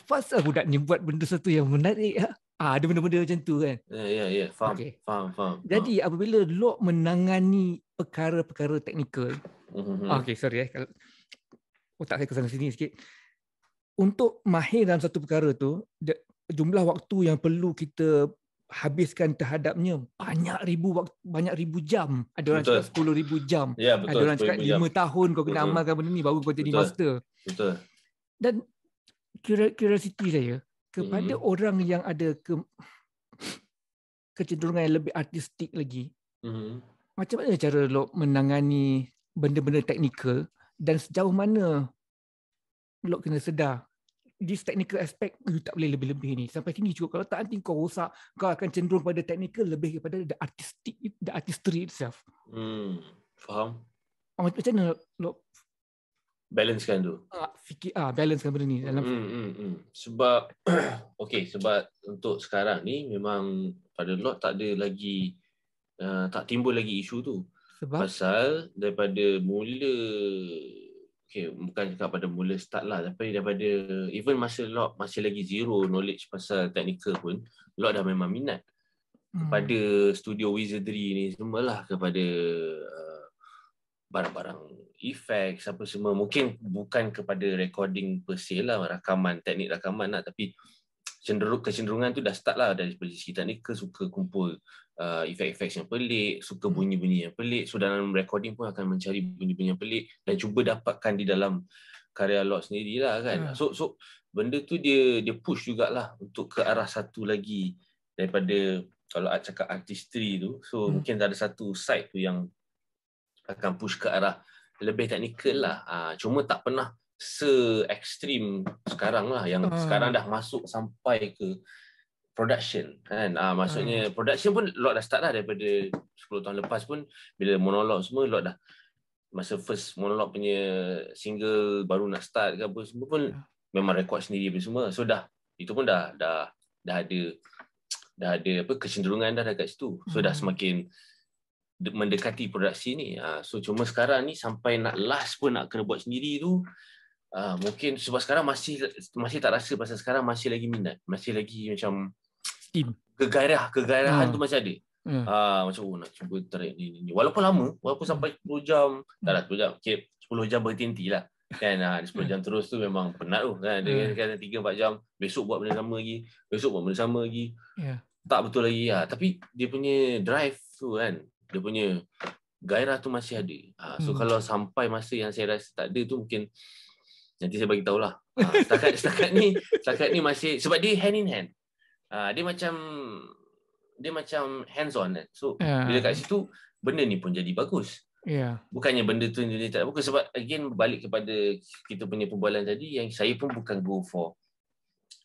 pasal budak ni buat benda sesuatu yang menarik. Ada benda-benda macam tu kan. Faham. Jadi apabila Lok menangani perkara-perkara teknikal, okey sorry kalau otak saya kesana sini sikit. Untuk mahir dalam satu perkara tu, jumlah waktu yang perlu kita habiskan terhadapnya banyak ribu jam. Ada orang cakap 10,000 jam. Ada orang cakap 5 tahun kau kena amalkan benda ni baru kau jadi master. Betul. Dan curiosity saya kepada orang yang ada kecenderungan yang lebih artistik lagi, macam mana cara Lok menangani benda-benda teknikal dan sejauh mana Lok kena sedar this technical aspect you tak boleh lebih-lebih ni. Sampai sini cukup. Kalau tak nanti kau rosak, kau akan cenderung pada technical lebih kepada the artistry itself. Faham. Macam mana Lok balancekan tu? Balancekan benda ni dalam sebab sebab untuk sekarang ni memang pada Lok tak ada lagi tak timbul lagi isu tu. Sebab? Pasal daripada mula bukan cakap pada mula start lah, tapi daripada even masa Lok masih lagi zero knowledge pasal technical pun, Lok dah memang minat kepada studio wizardry ni semualah, kepada barang-barang effects apa semua. Mungkin bukan kepada recording per se lah, teknik rakaman lah, tapi kecenderungan tu dah start lah dari segi teknikal. Suka kumpul efek-efek yang pelik, suka bunyi-bunyi yang pelik. So dalam recording pun akan mencari bunyi-bunyi yang pelik dan cuba dapatkan di dalam karya Lok sendirilah kan. So benda tu dia push jugalah untuk ke arah satu lagi daripada kalau cakap artistry tu, so mungkin ada satu side tu yang akan push ke arah lebih teknikal lah. Cuma tak pernah se-ekstrim sekarang lah, yang sekarang dah masuk sampai ke production kan. Maksudnya production pun Lord dah start lah daripada 10 tahun lepas pun, bila monolog semua Lord dah, masa first monolog punya single baru nak start ke apa semua pun memang record sendiri apa semua. So dah itu pun dah ada apa kecenderungan dah dekat situ. So dah semakin mendekati produksi ni. So cuma sekarang ni sampai nak last pun nak kena buat sendiri tu, mungkin sebab sekarang masih tak rasa, pasal sekarang masih lagi minat, masih lagi macam kegairahan tu masih ada. Macam nak cuba tarik ni. Walaupun lama, walaupun sampai 10 jam, tak lah 10 jam, okay, 10 jam berhenti lah kan. 10 jam terus tu memang penat tu kan. Dia kan 3-4 jam, besok buat benda sama lagi, besok buat benda sama lagi. Tak betul lagi tapi dia punya drive tu kan, dia punya gairah tu masih ada. So kalau sampai masa yang saya rasa tak ada tu, mungkin nanti saya bagi tahulah. Setakat ni masih, sebab dia hand in hand. Dia macam hands on kan. So bila kat situ benda ni pun jadi bagus. Bukannya benda tu jadi tak bagus, sebab again balik kepada kita punya perbualan tadi, yang saya pun bukan go for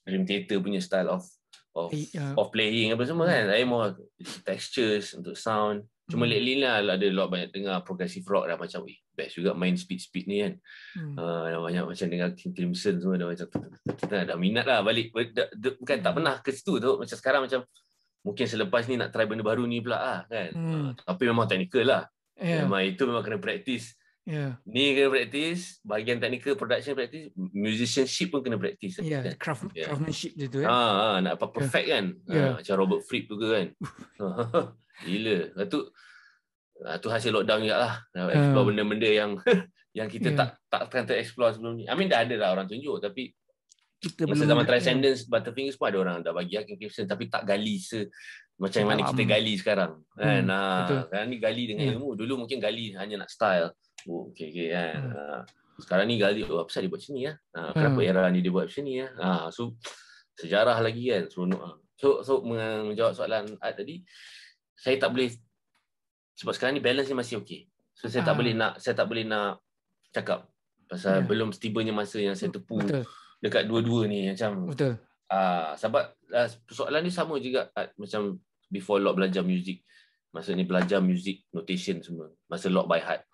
Dream Theater punya style of playing apa semua kan. Saya more textures untuk sound. Cuma lately lah ada lot banyak dengar progressive rock dah, macam best juga main speed ni kan. Dah banyak macam dengar King Crimson semua, dah macam dah minat lah balik. Bukan tak pernah ke situ tu. Macam sekarang macam mungkin selepas ni nak try benda baru ni pula kan. Tapi memang technical lah. Memang itu memang kena practice. Ni kena practice, bahagian technical, production practice, musicianship pun kena practice. Craftsmanship je tu kan. Nak apa perfect kan. Macam Robert Fripp tu ke kan. Gila. Tu hasil lockdown juga lah. Explore benda-benda yang kita takkan ter-explore sebelum ni. I mean dah ada lah orang tunjuk, tapi kita masa zaman Transcendence, Butterfingers pun ada orang dah bagi King Crimson, tapi tak gali macam mana kita gali sekarang kan. Sekarang ni gali dengan ilmu. Dulu mungkin gali hanya nak style. Okay kan. Sekarang ni gali apa pasal dia buat macam ni kenapa era ni dia buat macam ni so sejarah lagi kan, seronok. So menjawab soalan Art tadi, saya tak boleh, sebab sekarang ni balance ni masih okey. So saya tak boleh nak cakap pasal belum tibanya masa yang saya tepu dekat dua-dua ni macam. Sebab soalan ni sama juga macam before Lord belajar muzik. Masa ni belajar muzik notation semua, masa Lord by heart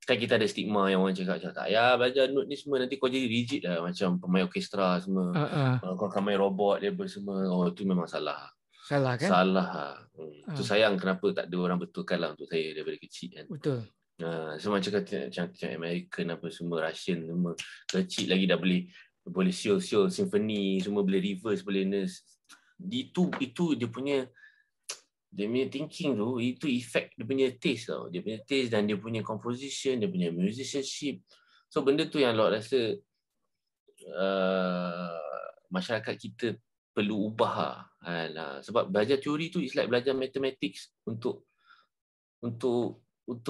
kan kita ada stigma yang orang cakap tak ya belajar note ni semua nanti kau jadi rigid lah macam pemain orkestra semua. Kau akan main robot dia semua. Itu memang salah kan? Salah. Itu sayang kenapa tak ada orang betulkan lah untuk saya daripada kecil kan. So macam American apa semua, Russian semua kecil lagi dah boleh siul symphony semua, boleh reverse, boleh nurse. Itu dia punya thinking tu, itu effect dia punya taste tau. Dia punya taste dan dia punya composition, dia punya musicianship. So benda tu yang Lord rasa masyarakat kita perlu ubah sebab belajar teori tu is like belajar mathematics untuk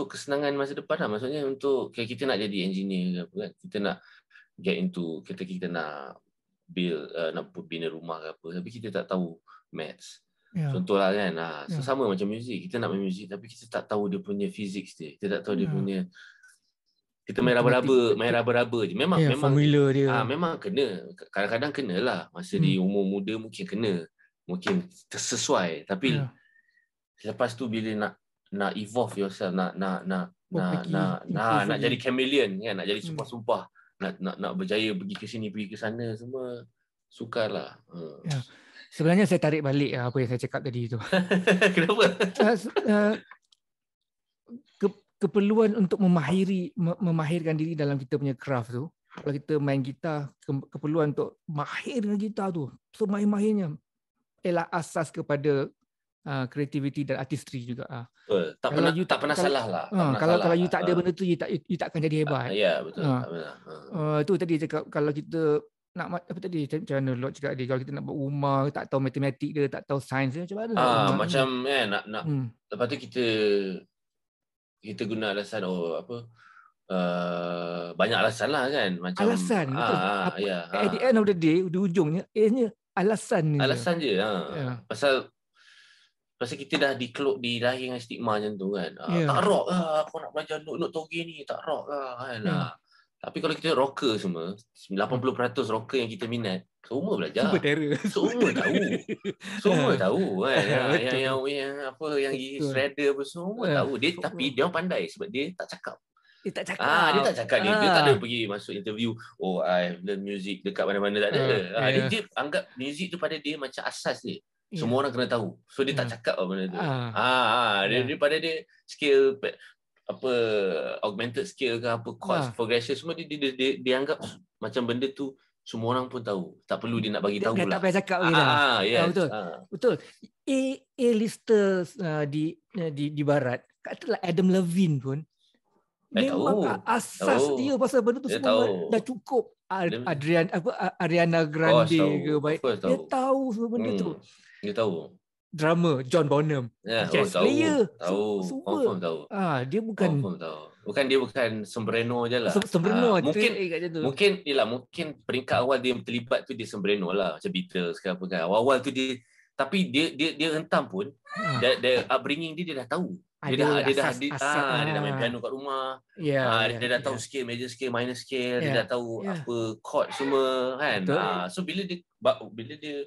kesenangan masa depan lah. Maksudnya untuk kita nak jadi engineer ke apa kan, kita nak get into, kita nak build, nak bina rumah ke apa, tapi kita tak tahu maths. Contohlah kan. Sama macam muzik, kita nak main muzik tapi kita tak tahu dia punya physics dia. Kita tak tahu dia punya, kita main raba-raba je. Memang formula dia. Memang kena. Kadang-kadang kenalah masa di umur muda mungkin kena. Mungkin tersesuai, tapi lepas tu bila nak evolve yourself, nak jadi chameleon kan, nak jadi sumpah-sumpah, nak berjaya pergi ke sini, pergi ke sana semua, sukarlah. Sebenarnya saya tarik balik apa yang saya cakap tadi tu. Kenapa? Keperluan untuk memahirkan diri dalam kita punya craft tu. Kalau kita main gitar, keperluan untuk mahir dengan gitar tu, so mahir-mahirnya ialah asas kepada creativity dan artistry juga. Betul. Tak pernah salah lah. Kalau you tak ada benda tu, you tak akan jadi hebat. Ya, betul. Itu tadi cakap, kalau kita nak apa tadi, macam mana Lord cakap tadi, kalau kita nak buat rumah, tak tahu matematik dia, tak tahu sains dia, macam mana? Macam nak lepas tu kita guna alasan banyak alasan lah kan, macam alasan. At the end of the day, di ujungnya alasan je. Pasal pasal kita dah dilahir dengan stigma macam tu kan. Tak rock lah, aku nak belajar not toge ni, tak rock lah kan. Tapi kalau kita rocker semua, 80% rocker yang kita minat, semua belajar. Super terror. Semua tahu. Semua tahu kan. Yang shredder apa semua tahu. Tapi dia orang pandai sebab dia tak cakap. Dia tak cakap. Dia tak ada pergi masuk interview. Oh, I learn music dekat mana-mana. Tak ada. Dia anggap music tu pada dia macam asas dia. Semua orang kena tahu. So dia tak cakap apa benda tu. Dia pada dia skill augmented skill ke apa chords progression semua dia anggap macam benda tu semua orang pun tahu. Tak perlu dia nak bagi tahu lah. Tak payah cakap lagi dah. Yes. Betul. A-listers di barat, katalah Adam Levine pun memang asas dia pasal benda tu semua dah cukup. Ariana Grande ke baik. Dia tahu semua benda tu. Dia tahu. Drama John Bonham, jazz player, tahu. Confirm tahu. Dia bukan dia bukan sombrero je lah. Sombrero mungkin peringkat awal dia terlibat tu dia sombrero lah, macam Beatles ke apa kan. Awal-awal tu dia, tapi dia hentam pun. Dia upbringing dia dah tahu. Dia dah main piano kat rumah. Dia dah tahu scale, major scale, minor scale, dia dah tahu apa chord semua kan. So bila dia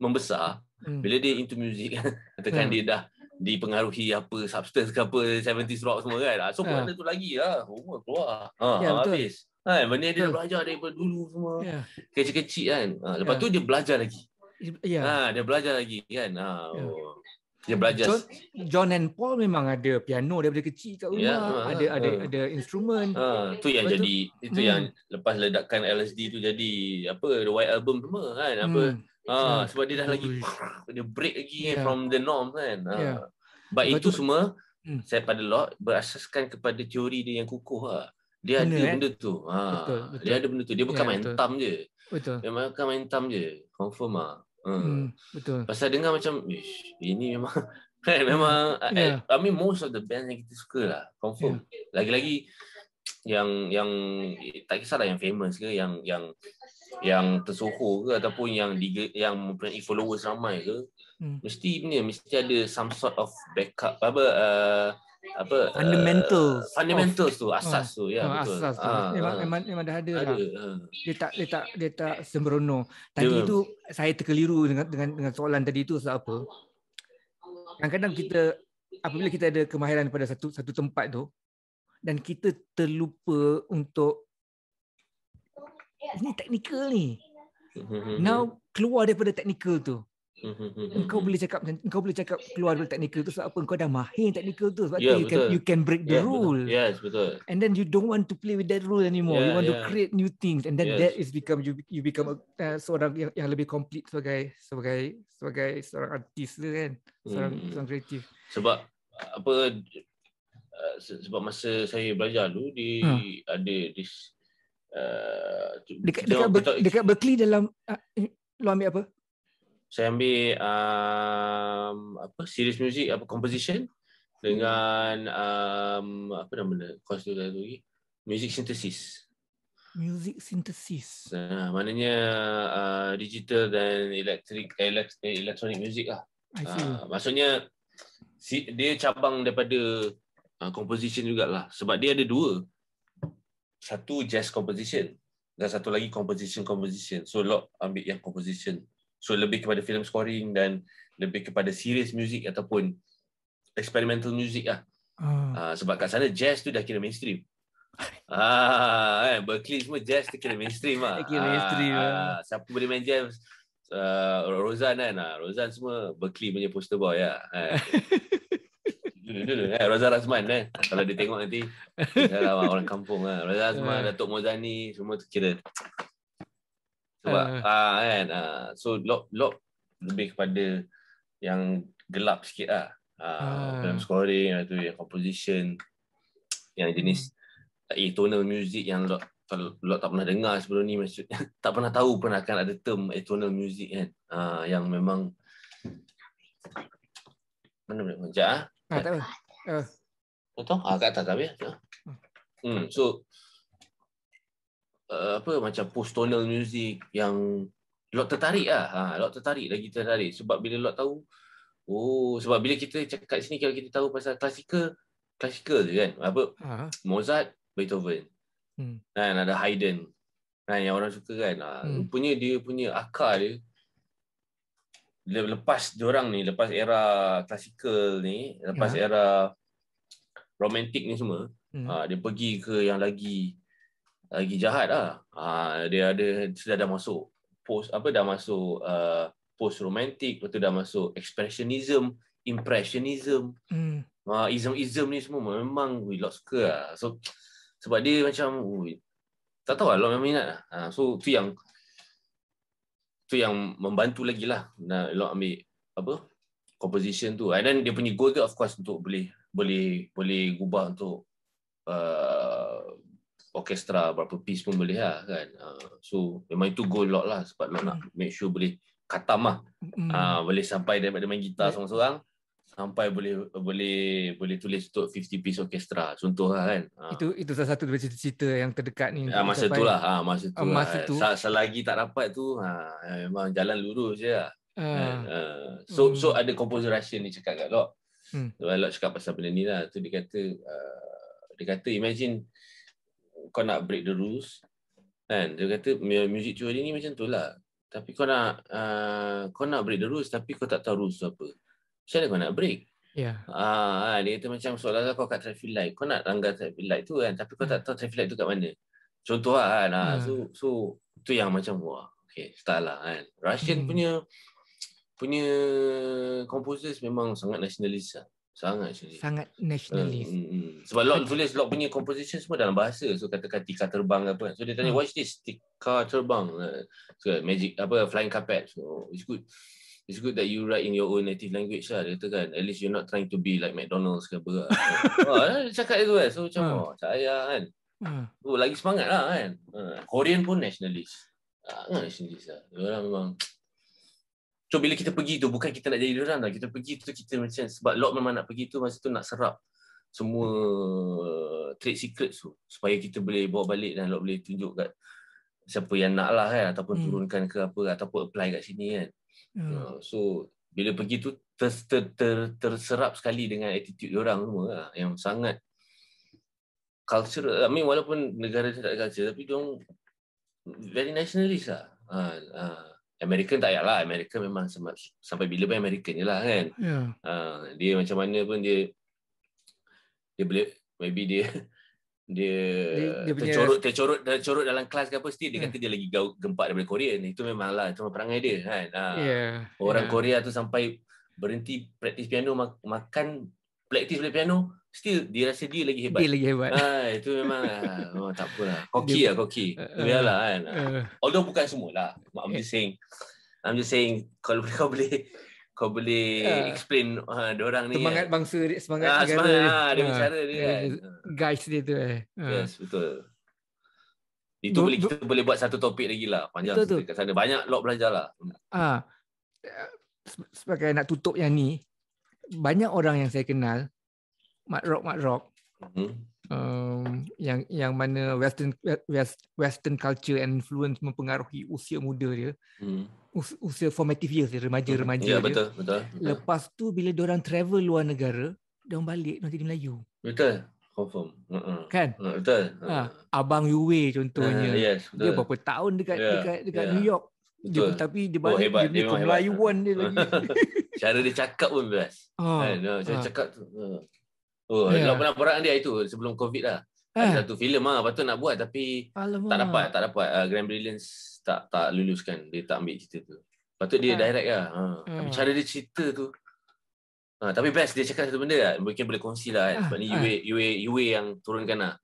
membesar, bila dia into music, katakan dia dah dipengaruhi apa substance ke apa 70s rock semua kan. So benda tu lagi lah semua keluar. Habis. Benda dia dah belajar daripada dulu semua. Kecil-kecil kan. Lepas tu dia belajar lagi. Dia belajar lagi kan. Dia belajar. John and Paul memang ada piano daripada kecil kat rumah. Ada instrumen. Tu yang jadi itu yang lepas ledakan LSD tu jadi The White Album semua kan. Sebab dia dah lagi dia break lagi from the norm kan. But itu semua saya pada berasaskan kepada teori dia yang kukuh lah. Dia ada benda tu. Betul. Dia ada benda tu. Dia bukan main tam je. Betul. Dia bukan main tam je. Confirm lah. Betul. Pasal dengar macam ini memang memang I mean most of the band yang kita suka lah. Confirm. Lagi-lagi yang tak kisahlah yang famous ke, yang tersohor ke ataupun yang mempunyai followers ramai ke, mesti ada some sort of backup fundamentals tu, asas tu betul. Asas tu memang dah ada lah. Dia tak sembrono. Tadi tu saya terkeliru dengan soalan tadi tu sebab apa? Kadang-kadang kita apabila kita ada kemahiran pada satu tempat tu dan kita terlupa untuk ini teknikal ni. Now keluar daripada teknikal tu. Engkau boleh cakap keluar daripada teknikal tu sebab apa? Engkau dah mahir teknikal tu sebab you can break the rule. Yes, betul. And then you don't want to play with that rule anymore. You want to create new things, and then that is become you become seorang yang lebih complete sebagai seorang artis tu kan. Seorang kreatif. Sebab sebab masa saya belajar dulu ada this dekat Berkeley dalam lu ambil apa? Saya ambil serious music, composition dengan apa nama course tu lagi? Music synthesis. Music synthesis. Maknanya digital dan electronic music lah. Maksudnya dia cabang daripada composition jugalah sebab dia ada dua. Satu jazz composition dan satu lagi composition. So lot ambil yang composition. So lebih kepada film scoring dan lebih kepada serious music ataupun experimental music lah. Sebab kat sana jazz tu dah kira mainstream. Berkeley semua jazz tu kira mainstream lah. Siapa boleh main jazz? Rozan kan. Rozan semua Berkeley punya poster boy lah. Dulu Rozan Razman kalau dia tengok nanti orang kampung lah. Rozan Razman, Datuk Mozani semua tu kira sebab so lot lebih kepada yang gelap sikit lah. Film scoring tu, yang composition, yang jenis atonal music yang lot tak pernah dengar sebelum ni, maksudnya tak pernah tahu pun akan ada term atonal music kan. Yang memang mana boleh macam tak apa. Betul? Kat atas habis. So macam post-tonal music yang lot tertarik lah. Lot tertarik sebab bila lot tahu Oh, sebab bila kita cakap sini, kalau kita tahu pasal klasikal je kan. Apa? Mozart, Beethoven. Kan ada Haydn. Kan yang orang suka kan. Rupanya dia punya akar dia, lepas era klasikal ni, lepas era romantik ni semua, dia pergi ke yang lagi jahat lah. Dia sudah dah masuk post romantik, lepas tu dah masuk expressionism, impressionism, ism ni semua memang lot suka lah. So sebab dia macam tak tahu lah, lot memang minat lah. So tu yang membantu lagi lah lot ambil composition tu. And then dia punya goal tu of course untuk boleh gubah untuk orkestra berapa piece pun boleh lah kan. So memang itu goal lot lah, sebab nak make sure boleh khatam lah. Boleh sampai daripada main gitar seorang-seorang sampai boleh tulis untuk 50 piece orkestra contoh lah kan. Itu salah satu dari cerita yang terdekat ni masa tu lah. Selagi tak dapat tu memang jalan lurus je lah. So ada composer Russian ni cakap kat Lok. Lok cakap pasal benda ni lah. Tu dia kata imagine kau nak break the rules kan. Dia kata music theory ni macam tu lah. Tapi kau nak break the rules tapi kau tak tahu rules tu apa. Macam mana kau nak break? Dia kata macam seolah-olah kau kat traffic light. Kau nak langgar traffic light tu kan, tapi kau tak tahu traffic light tu kat mana. Contoh lah kan. So tu yang macam okay, style lah kan. Russian punya composers memang sangat nasionalis lah. Sangat nasionalis. Sebab Lok tulis Lok punya composition semua dalam bahasa. So kata-kata tika terbang apa. So dia tanya watch this, tika terbang. So magic flying carpet. So it's good that you write in your own native language lah. Dia kata kan, at least you're not trying to be like McDonald's ke apa. Dia cakap itu kan. So macam saya kan. Lagi semangat lah kan. Korean pun nationalist. Nationalist lah. Diorang memang. So bila kita pergi tu, bukan kita nak jadi diorang lah. Kita pergi tu, kita macam, sebab Lok memang nak pergi tu, masa tu nak serap semua trade secrets tu. Supaya kita boleh bawa balik dan Lok boleh tunjuk kat siapa yang nak lah kan. Ataupun turunkan ke apa, ataupun apply kat sini kan. So bila pergi tu terserap sekali dengan attitude diorang semua lah, yang sangat cultural. I mean walaupun negara tak ada culture, tapi diorang very nationalist lah. American tak payah lah. American memang sampai bila pun American je lah kan. Dia macam mana pun dia boleh, maybe dia tercorot dalam kelas ke apa, dia kata dia lagi gempak daripada Korean. Itu memang lah, itu perangai dia kan. Orang Korea tu sampai berhenti praktis piano, makan praktis boleh piano, still dia rasa dia lagi hebat. Itu memang tak apalah. Koki. Biarlah kan. Although bukan semualah. I'm just saying kalau kau boleh explain diorang ni semangat kan. Bangsa dia, semangat negara dia bicara dia kan. Guys dia tu Yes, betul. Itu kita boleh buat satu topik lagi lah. Panjang cerita kat sana. Banyak Lok belajar lah. Sebagai nak tutup yang ni, banyak orang yang saya kenal Mat Rock yang mana western culture and influence mempengaruhi usia muda dia, usia formative years dia, remaja dia. Betul. Lepas tu bila diorang travel luar negara, diorang balik diorang jadi Melayu. Betul. Confirm. Kan? Betul. Abang Yue contohnya. Yes, dia berapa tahun dekat New York. Tapi dia balik hebat. dia kemelayuan dia lagi. Cara dia cakap pun best. Cara cakap tu. Lok pernah berang dia itu sebelum COVID lah. Ada satu filem patut nak buat tapi tak dapat. Grand Brilliance tak luluskan. Dia tak ambil cerita tu. Patut dia direct lah. Tapi cara dia cerita tu. Tapi best dia cakap satu benda lah. Mungkin boleh kongsi lah kan. Sebab ni Yue yang turunkan lah.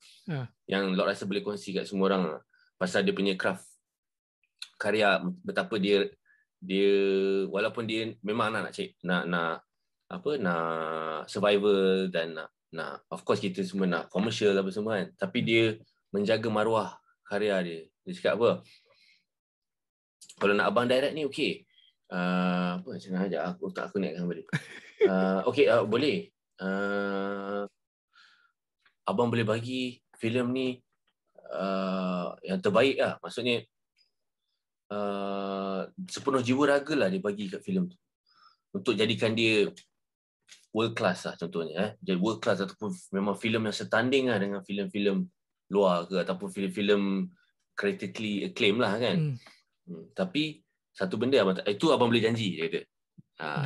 Yang Lok rasa boleh kongsi kat semua orang lah. Pasal dia punya craft karya, betapa dia walaupun dia memang nak survival dan nak of course kita semua nak commercial apa semua kan, tapi dia menjaga maruah karya dia. Dia cakap apa, kalau nak abang direct ni okey, macam mana ajak aku naikkan balik. Okey, boleh, abang boleh bagi filem ni yang terbaik lah, maksudnya sepenuh jiwa raga lah dia bagi kat filem tu. untuk jadikan dia world class lah contohnya. Jadi world class ataupun memang filem yang setanding lah dengan filem-filem luar ke ataupun filem-filem critically acclaimed lah kan. Tapi satu benda itu abang boleh janji dia kata.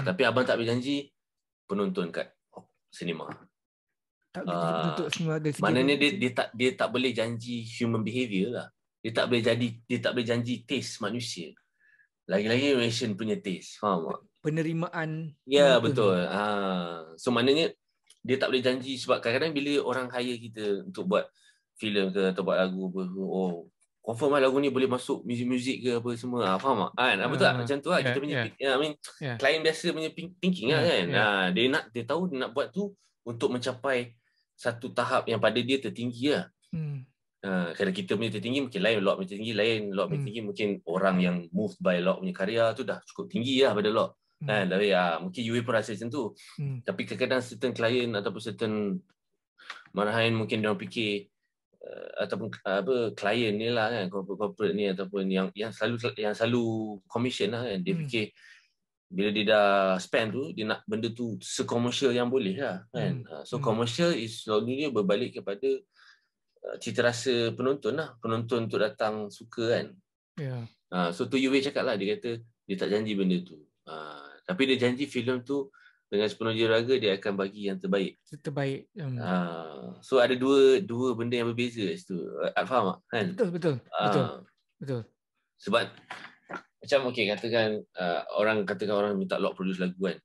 Tapi abang tak boleh janji penonton kat sinema. Tak boleh jadi penonton sinema dari segi maknanya dia tak boleh janji human behaviour lah. Dia tak boleh janji taste manusia. Lagi-lagi Malaysian punya taste. Faham tak? Penerimaan. Ya, betul. So maknanya dia tak boleh janji sebab kadang-kadang bila orang hire kita untuk buat filem ke atau buat lagu apa, confirm lah lagu ni boleh masuk muzik-muzik ke apa semua. Faham tak? Betul tak? Macam tu lah kita punya klien biasa punya thinking lah kan. Dia tahu dia nak buat tu untuk mencapai satu tahap yang pada dia tertinggi lah. Kalau kita punya tertinggi mungkin lain, lot punya tertinggi lain, lot punya tertinggi mungkin orang yang moved by lot punya karya tu dah cukup tinggi lah pada lot. Tapi mungkin UA pun rasa macam tu. Tapi kadang-kadang certain klien ataupun certain marahan mungkin dia orang fikir ataupun klien ni lah kan, corporate ni ataupun yang selalu commission lah kan, dia fikir bila dia dah spend tu dia nak benda tu se-commercial yang boleh lah kan. So commercial is selalunya berbalik kepada cita rasa penonton lah, penonton untuk datang suka kan. So tu Yue cakap lah, dia kata dia tak janji benda tu, tapi dia janji filem tu dengan sepenuh jiwa raga dia akan bagi yang terbaik. So ada dua benda yang berbeza situ. Faham tak kan? Betul. Sebab macam katakan orang minta Lok produce lagu kan.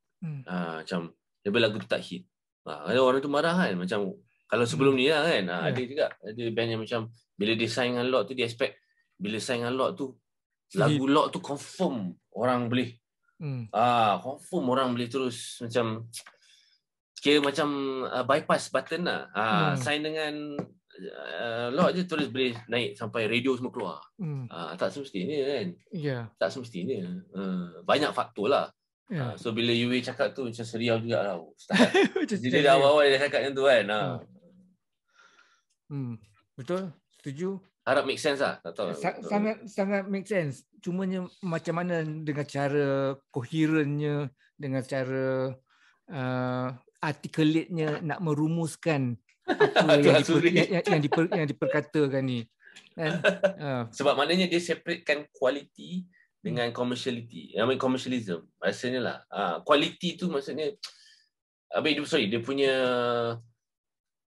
Macam level lagu tu tak hit. Orang tu marah kan, macam kalau sebelum ni lah kan. Ada juga ada band yang macam bila dia sign dengan Lok tu dia expect bila sign dengan Lok tu lagu Lok tu confirm orang boleh confirm orang boleh terus macam kira macam bypass button lah. Sign dengan Lok je terus boleh naik sampai radio semua keluar. Tak semestinya kan. Tak semestinya. Banyak faktor lah. So bila Yue cakap tu macam seriau juga lah. Dia dah awal-awal dia cakap macam tu kan. Betul, setuju. Harap make sense lah. Tak tahu. Sangat make sense. Cumanya macam mana dengan cara koherennya, dengan cara articulate-nya nak merumuskan apa yang diperkatakan ni. Sebab maknanya dia separatekan quality dengan commerciality. I mean commercialism. Rasanya lah. Quality tu maksudnya dia punya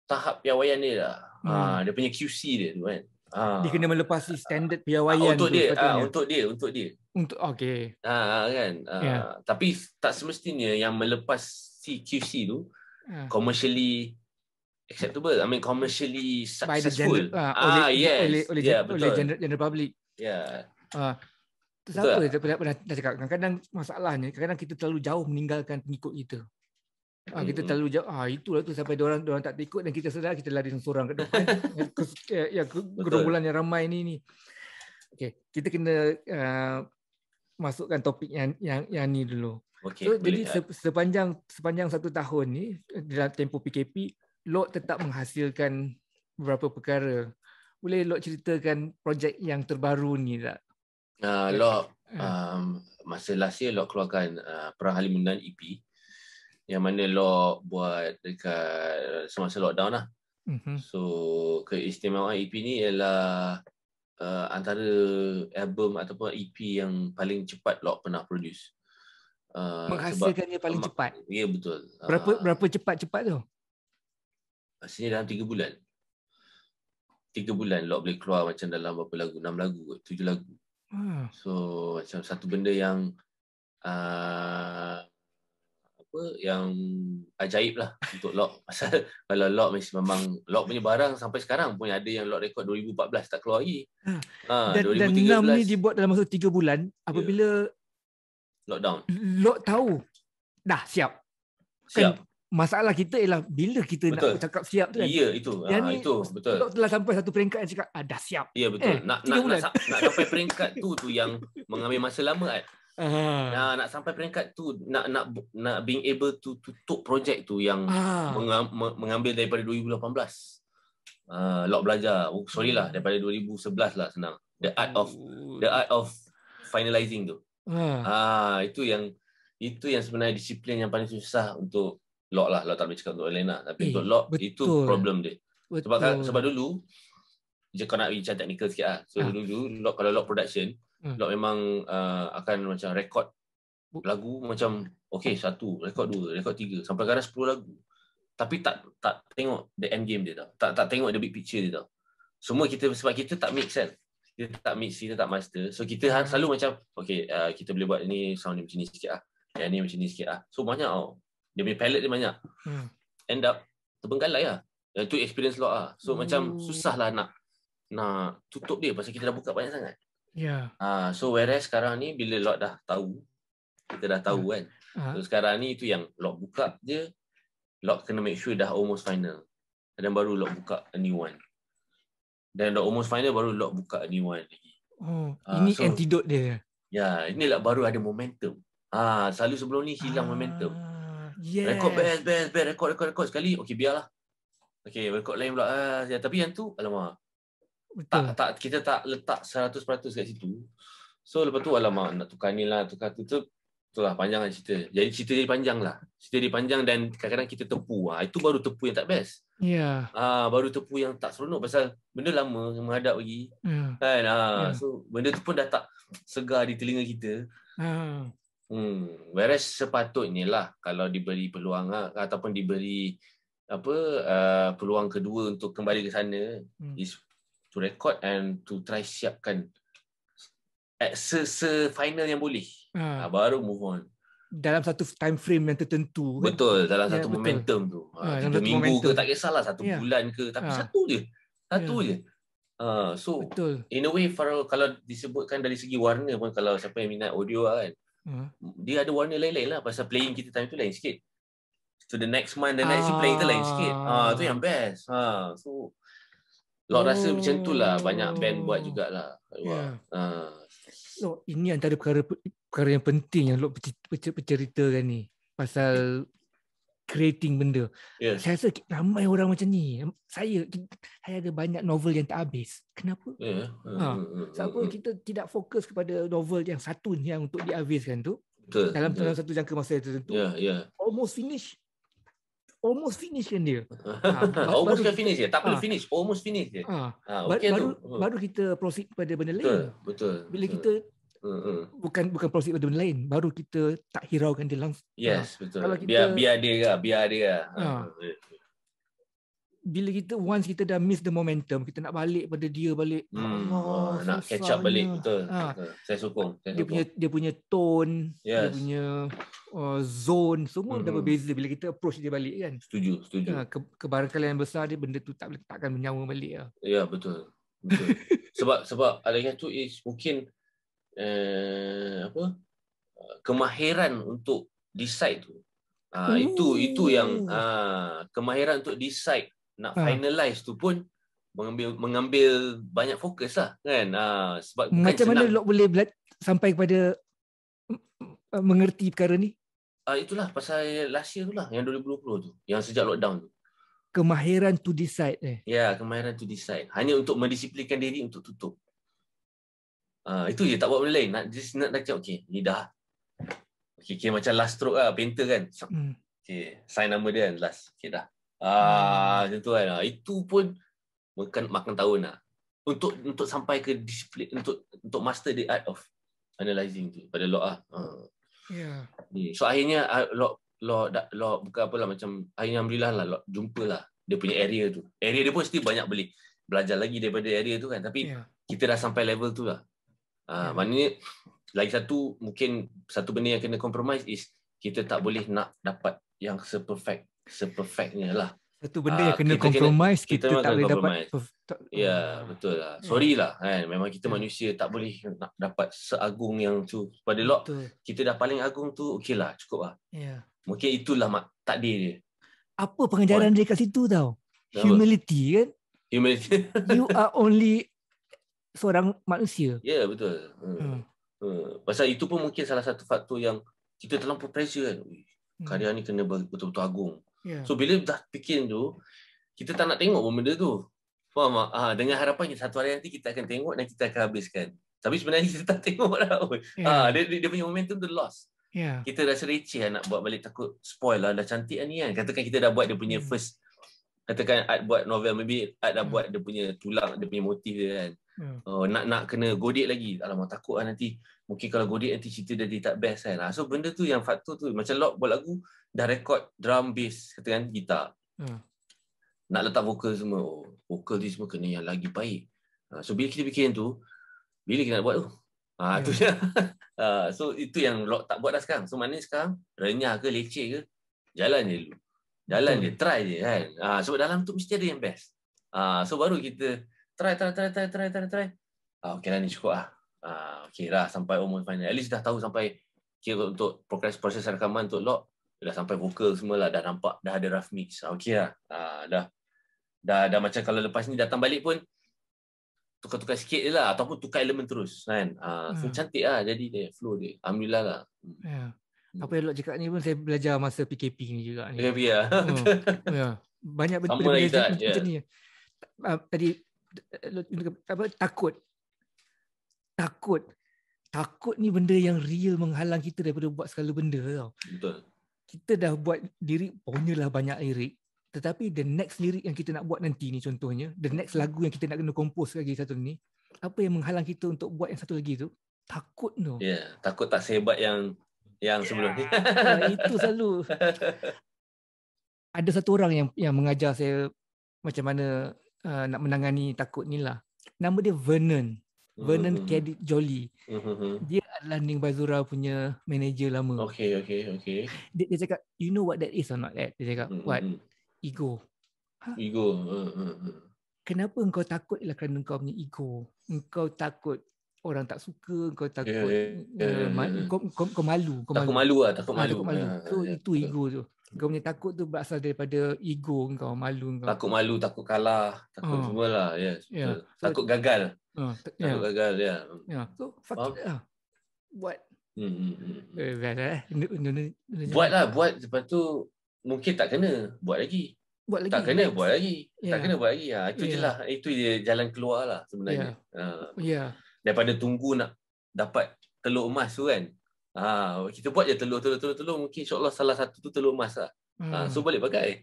tahap piawaian dia lah. Dia punya QC dia tu kan. Dia kena melepasi standard piawaian untuk tu. Dia. Untuk okey. Kan. Tapi tak semestinya yang melepas si QC tu commercially acceptable. I mean commercially successful. Oleh general public. Siapa pernah cakap kadang-kadang masalahnya kadang-kadang kita terlalu jauh meninggalkan pengikut kita. Kita terlalu jauh. Itulah tu sampai orang tak ikut dan kita sedar kita lari seorang ke depan. Gerombolan yang ramai ni. Okey, kita kena masukkan topik yang ni dulu. So jadi sepanjang 1 tahun ni dalam tempoh PKP, Lok tetap menghasilkan beberapa perkara. Boleh Lok ceritakan projek yang terbaru ni tak? Lok masa last year Lok keluarkan Perang Halimundan EP yang mana Lok buat dekat semasa lockdown lah. So keistimewaan EP ni ialah antara album ataupun EP yang paling cepat Lok pernah produce. Menghasilkannya paling cepat? Ya, betul. Berapa cepat-cepat tu? Maksudnya dalam 3 bulan. 3 bulan Lok boleh keluar macam dalam berapa lagu? 6 lagu, 7 lagu. So macam satu benda yang yang ajaib lah untuk Lok. Pasal kalau Lok memang Lok punya barang sampai sekarang pun ada yang Lok rekod 2014 tak keluar lagi. Dan 6 ni dibuat dalam masa 3 bulan apabila lockdown. Lok tahu dah siap. Kan masalah kita ialah bila kita nak cakap siap tu kan. Ya, itu. Itu betul. Lok telah sampai satu peringkat yang cakap dah siap. Ya, betul. Nak sampai peringkat tu yang mengambil masa lama kan. Nak sampai peringkat tu nak being able to tutup projek tu yang mengambil daripada 2018. Lok belajar sorry lah daripada 2011 lah senang the art of finalizing tu. Itu yang itu yang sebenarnya disiplin yang paling susah untuk lock lah. Lock tak boleh cakap untuk orang lain lah. Tapi untuk lock, itu problem dia. Sebab dulu, je kau nak bincang teknikal sikit lah. So dulu, kalau lock production, lock memang akan macam rekod lagu macam, okay, 1, rekod 2, rekod 3, sampai kadang 10 lagu. Tapi tak tengok the end game dia tau. Tak tengok the big picture dia tau. Semua kita, sebab kita tak mix kan. Kita tak mix, kita tak master. So kita selalu macam, okay, kita boleh buat ni sound ni macam ni sikit lah. Yang ni macam ni sikit lah. So banyak tau. Dia punya palette dia banyak. End up terbengkalai lah. Itu experience lock lah. So macam susah lah nak tutup dia pasal kita dah buka banyak sangat. So whereas sekarang ni bila lock dah tahu, kita dah tahu kan. So sekarang ni itu yang lock buka je, lock kena make sure dah almost final. Dan baru lock buka a new one. Dan dah almost final baru lock buka a new one lagi. Ini antidote dia. Ya, inilah baru ada momentum. Selalu sebelum ni hilang momentum. Rekod best, rekod sekali, okey biarlah. Okey, rekod lain pula. Tapi yang tu, alamak. Kita tak letak 100% kat situ. So lepas tu alamak, nak tukar ni lah, tukar tu. Itulah panjang lah cerita. Jadi cerita jadi panjang lah. Cerita jadi panjang dan kadang-kadang kita tepu. Itu baru tepu yang tak best. Baru tepu yang tak seronok pasal benda lama yang menghadap lagi. Kan? So benda tu pun dah tak segar di telinga kita. Whereas sepatutnya lah kalau diberi peluang ataupun diberi peluang kedua untuk kembali ke sana, is to record and to try siapkan se-final yang boleh. Baru move on. Dalam satu time frame yang tertentu. Betul, dalam satu momentum tu. 3 minggu ke tak kisahlah, 1 bulan ke, tapi satu je. So betul. In a way kalau disebutkan dari segi warna pun, kalau siapa yang minat audio kan, dia ada warna lain-lain lah pasal playing kita time tu lain sikit. So the next month, the next playing tu lain sikit. Tu yang best. So Lock rasa macam tu lah. Banyak band buat jugalah. Ini antara perkara yang penting yang Lock berceritakan ni. Pasal creating benda. Saya rasa ramai orang macam ni. Saya ada banyak novel yang tak habis. Kenapa? Sebab kita tidak fokus kepada novel yang satu yang untuk dihabiskan tu. Dalam satu jangka masa tertentu. Almost finish kan dia. Almost kan finish je. Tak perlu finish. Almost finish je. Baru kita proceed pada benda lain. Betul. Bila kita bukan proceed pada benda lain, baru kita tak hiraukan dia langsung. Yes, betul. Kalau kita, biar dia. Bila once kita dah miss the momentum, kita nak balik pada dia balik. Nak catch up balik, betul. Saya sokong. Dia punya tone, dia punya zone, semua dah berbeza bila kita approach dia balik kan. Setuju. Kebarangkalian besar dia, benda tu takkan menyawa balik. Ya, betul. Sebab adanya tu is mungkin kemahiran untuk decide tu. Itu yang kemahiran untuk decide nak finalize tu pun mengambil banyak fokus lah kan. Sebab macam mana Lock boleh sampai kepada mengerti perkara ni? Itulah pasal last year tu lah, yang 2020 tu, yang sejak lockdown tu. Kemahiran to decide kemahiran to decide. Hanya untuk mendisiplinkan diri untuk tutup. Itu je, tak buat benda lain. Nak cakap, okay, ni dah. Okay, macam last stroke lah, painter kan. Okay, sign nama dia kan, last. Okay, dah. Macam tu kan. Itu pun makan tahun lah. Untuk sampai ke disiplin, untuk master the art of analyzing tu pada Lock lah. So akhirnya Lock bukan apalah, macam akhirnya alhamdulillah lah Lock jumpalah dia punya area tu. Area dia pun still banyak boleh belajar lagi daripada area tu kan. Tapi kita dah sampai level tu lah. Maknanya lagi satu, mungkin satu benda yang kena compromise is kita tak boleh nak dapat yang seperfectnya lah. Satu benda yang kena compromise, kita tak boleh dapat. Ya, betul lah. Sorry lah kan. Memang kita manusia tak boleh nak dapat seagung yang tu. Pada Lock, kita dah paling agung tu, okey lah, cukup lah. Mungkin itulah takdir dia. Apa pengajaran dia kat situ tau? Humility kan? Humility. You are only seorang manusia. Ya, betul. Pasal itu pun mungkin salah satu faktor yang kita terlampau pressure kan. Karya ni kena betul-betul agung. So bila dah fikir tu, kita tak nak tengok pun benda tu. Faham tak? Dengan harapannya satu hari nanti kita akan tengok dan kita akan habiskan. Tapi sebenarnya kita tak tengok dah. Dia punya momentum tu lost. Kita rasa receh nak buat balik, takut spoil lah, dah cantik lah ni kan. Katakan kita dah buat dia punya first, katakan Art buat novel, maybe Art dah buat dia punya tulang, dia punya motif dia kan. Nak kena godek lagi. Alamak, takut lah nanti, mungkin kalau godek nanti cerita dia tak best kan. So benda tu yang faktor tu, macam Lock buat lagu, dah record drum, bass, katakan gitar. Nak letak vokal semua, vokal ni semua kena yang lagi baik. So bila kita fikir tu, bila kita nak buat tu? Tu je. So itu yang Lock tak buat dah sekarang. So maknanya sekarang renyah ke leceh ke, jalan je dulu. Jalan je, try je kan. Sebab dalam tu mesti ada yang best. So baru kita try. Okay lah, ni cukup lah. Okay lah, sampai almost final. At least dah tahu sampai, kira untuk proses rekaman untuk Lock, dah sampai vokal semua lah, dah nampak, dah ada rough mix. Okay lah. Dah macam kalau lepas ni datang balik pun, tukar-tukar sikit je lah, ataupun tukar elemen terus kan. So cantik lah jadi dia, flow dia. Alhamdulillah lah. Apa yang Lock cakap ni pun saya belajar masa PKP ni juga ni. PKP lah. Banyak benda macam ni. Tadi takut ni benda yang real menghalang kita daripada buat segala benda tau. Betul. Kita dah buat lirik, punyalah banyak lirik, tetapi the next lirik yang kita nak buat nanti ni, contohnya the next lagu yang kita nak kena compose lagi satu ni, apa yang menghalang kita untuk buat yang satu lagi tu? Takut tu. Takut tak sehebat yang sebelum ni. Itu selalu. Ada satu orang yang mengajar saya macam mana nak menangani takut ni lah. Nama dia Vernon Cadiz Jolie. Dia adalah Ning Bazura punya manager lama. Okay. Dia cakap, you know what that is or not? Dia cakap, what? Ego. Ego. Kenapa engkau takut? Ialah kerana engkau punya ego. Engkau takut orang tak suka, engkau takut kau malu. Takut malu. So itu ego tu. Kau punya takut tu berasal daripada ego engkau, malu engkau. Takut malu, takut kalah, takut semualah. So, takut gagal. Takut gagal So fuck it lah. Buat. Buat lepas tu mungkin tak kena buat lagi. Tak kena buat lagi. Itu je lah. Itu dia jalan keluar lah sebenarnya. Daripada tunggu nak dapat telur emas tu kan. Kita buat je telur. Mungkin insyaAllah salah satu tu telur emas lah. So balik pakai.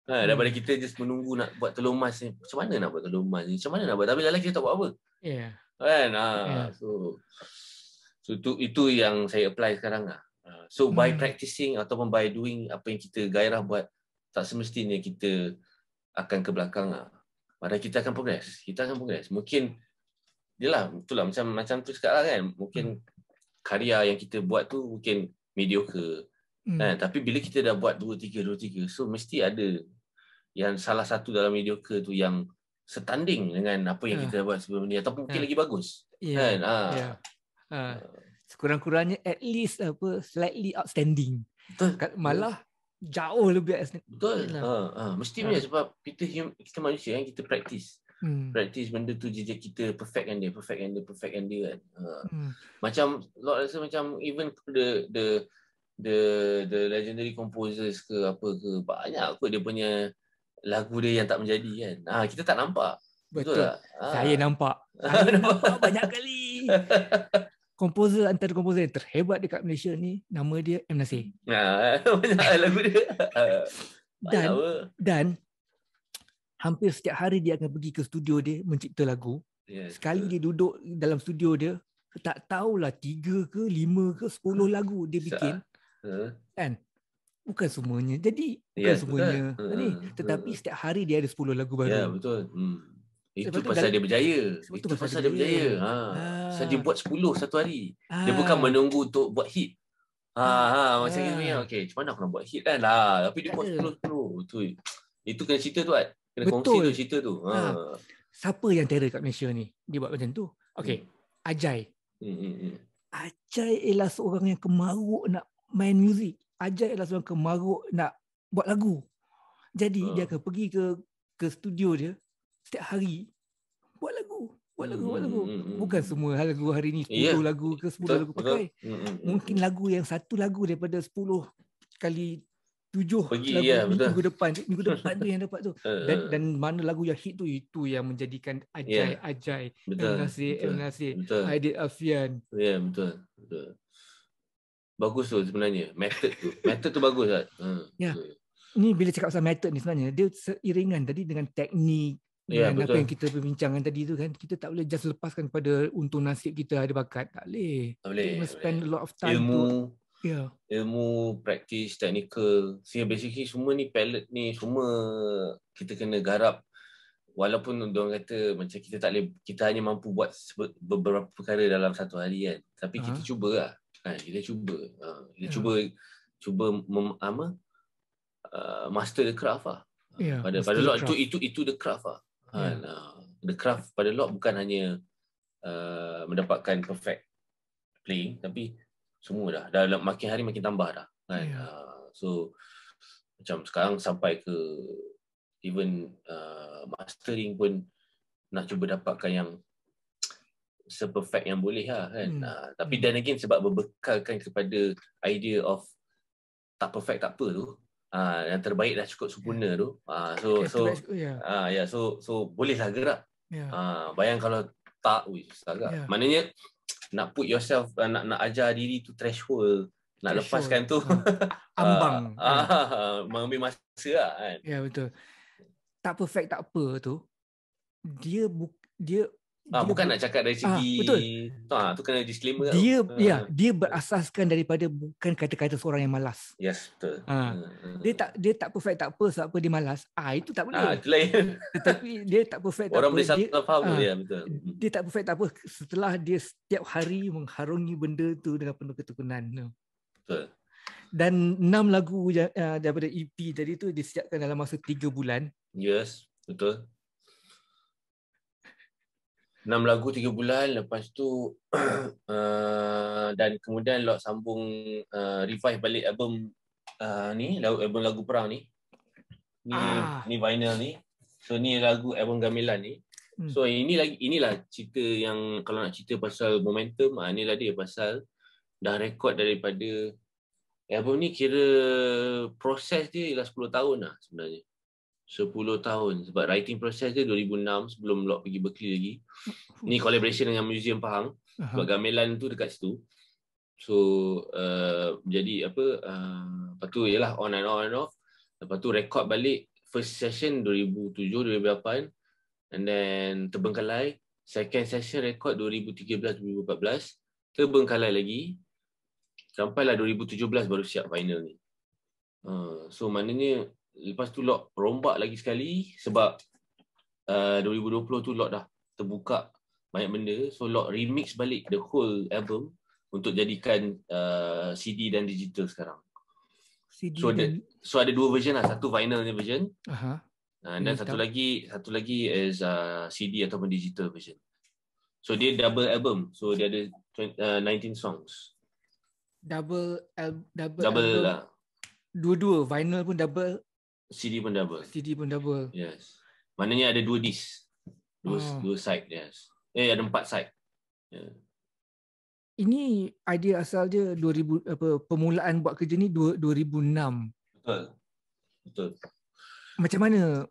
Daripada kita just menunggu nak buat telur emas ni. Macam mana nak buat telur emas ni? Macam mana nak buat? Tapi lagi kita tak buat apa. Kan? So itu yang saya apply sekarang lah. So by practicing ataupun by doing apa yang kita gairah buat, tak semestinya kita akan ke belakang lah. Padahal kita akan progress. Mungkin yelah, itulah macam tu cakap lah kan. Mungkin karya yang kita buat tu mungkin mediocre. Tapi bila kita dah buat 2-3, so mesti ada yang salah satu dalam mediocre tu yang setanding dengan apa yang kita buat sebelum ni, ataupun mungkin lagi bagus. Kan? Sekurang-kurangnya at least slightly outstanding. Betul. Malah jauh lebih outstanding. Betul. Mesti punya, sebab kita manusia kan, kita practice benda tu je, kita perfectkan dia kan. Macam Lord rasa macam even the legendary composers ke apa ke, banyak kot dia punya lagu dia yang tak menjadi kan. Kita tak nampak. Betul tak? Saya nampak banyak kali. Antara komposer yang terhebat dekat Malaysia ni, nama dia M. Nasir. Banyak lagu dia. Dan hampir setiap hari dia akan pergi ke studio dia mencipta lagu. Sekali dia duduk dalam studio dia, tak tahulah 3 ke 5 ke 10 lagu dia bikin. Kan? Bukan semuanya. Jadi bukan semuanya. Tetapi setiap hari dia ada 10 lagu baru. Ya, betul. Itu pasal dia berjaya. Pasal dia berjaya. Pasal dia buat 10 satu hari. Dia bukan menunggu untuk buat hit. Macam ni. Okay, macam mana aku nak buat hit kan lah. Tapi dia buat 10. Itu kena cerita tu kan. Kena kongsi tu cerita tu. Siapa yang terror kat Malaysia ni? Dia buat macam tu. Okay. Ajai. Ajai ialah seorang yang kemaruk nak main muzik. Ajai ialah seorang kemaruk nak buat lagu. Jadi dia akan pergi ke studio dia setiap hari buat lagu. Bukan semua lagu hari ni 10 lagu ke 10 lagu pakai. Mungkin lagu yang satu lagu daripada 10 kali 7 pergi, lagu minggu depan tu yang dapat tu. Dan mana lagu yang hit tu, itu yang menjadikan Ajai, M. Nasir, Aidil Afian. Betul. Bagus tu sebenarnya. Method tu bagus kan. Ya. Ni bila cakap pasal method ni sebenarnya dia seiringan tadi dengan teknik, dengan apa yang kita perbincangan tadi tu kan. Kita tak boleh just lepaskan pada untung nasib kita ada bakat. Tak boleh. Kita kena spend a lot of time ilmu, practice, technical. So basically semua ni palette ni semua kita kena garap. Walaupun orang kata macam kita hanya mampu buat beberapa perkara dalam satu hari kan. Tapi kita cubalah. Kita cuba. Cuba master the craft lah. Pada lot itu the craft lah. The craft pada lot bukan hanya mendapatkan perfect playing, tapi semua dah makin hari makin tambah dah kan. So macam sekarang sampai ke even mastering pun nak cuba dapatkan yang seperfect yang boleh lah kan. Tapi dan again sebab berbekalkan kepada idea of tak perfect tak apa tu, yang terbaik dah cukup sempurna tu. So bolehlah gerak. Bayang kalau tak, susah agak. Maknanya nak put yourself, nak ajar diri tu threshold, nak lepaskan tu ambang. Mengambil masa lah kan. Ya betul. Tak perfect tak apa tu, dia bukan nak cakap dari segi betul. Tu kena disclaimer dia berasaskan daripada bukan kata-kata seorang yang malas. Yes, betul. Dia tak perfect tak apa sebab apa dia malas. Itu tak boleh. Itu lain. Tetapi dia tak perfect tak orang apa. Orang boleh salah faham betul. Dia tak perfect tak apa setelah dia setiap hari mengharungi benda tu dengan penuh ketekunan. Betul. Dan 6 lagu daripada EP tadi tu disiapkan dalam masa 3 bulan. Yes, betul. 6 lagu 3 bulan. Lepas tu dan kemudian Lot sambung revive balik album album lagu perang ni. Ni vinyl ni. So ni lagu album Gamelan ni. So inilah cerita yang kalau nak cerita pasal momentum, inilah dia pasal dah rekod daripada album ni. Kira proses dia ialah 10 tahun lah sebenarnya. 10 tahun sebab writing proses dia 2006 sebelum Lot pergi Berkeley lagi. Ni collaboration dengan Museum Pahang sebab Gamelan tu dekat situ. So jadi lepas tu ialah on and off. Lepas tu record balik first session 2007 2008 and then terbengkalai. Second session record 2013 2014 terbengkalai lagi sampailah 2017 baru siap final ni. So maknanya lepas tu Lot rombak lagi sekali sebab 2020 tu Lot dah terbuka banyak benda. So Lot remix balik the whole album untuk jadikan CD dan digital sekarang. So ada 2 version lah. Satu vinyl version. Dan satu lagi is CD ataupun digital version. So dia double album. So dia ada 19 songs. Double album lah. Dua-dua vinyl pun double, CD pun double. Yes. Maknanya ada 2 disc. Dua side, yes. Ada 4 side. Yeah. Ini idea asal dia 2000 permulaan buat kerja ni 2006. Betul. Macam mana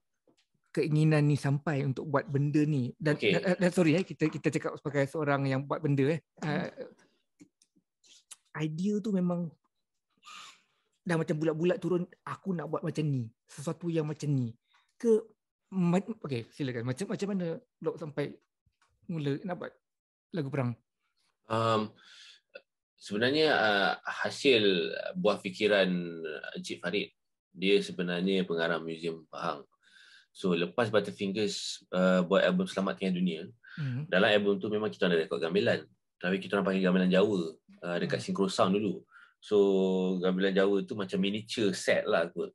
keinginan ni sampai untuk buat benda ni? Dan sorry kita cakap sebagai seorang yang buat benda idea tu memang dah macam bulat-bulat turun, aku nak buat macam ni, sesuatu yang macam ni ke silakan. Macam mana Lot sampai mula nak buat lagu perang? Sebenarnya hasil buah fikiran Encik Farid. Dia sebenarnya pengarah Museum Pahang. So lepas Butterfingers buat album Selamat Tinggal Dunia, dalam album tu memang kita ada rekod gamelan, tapi kita orang pakai gamelan Jawa dekat Synchro Sound dulu. So gamelan Jawa tu macam miniature set lah kot.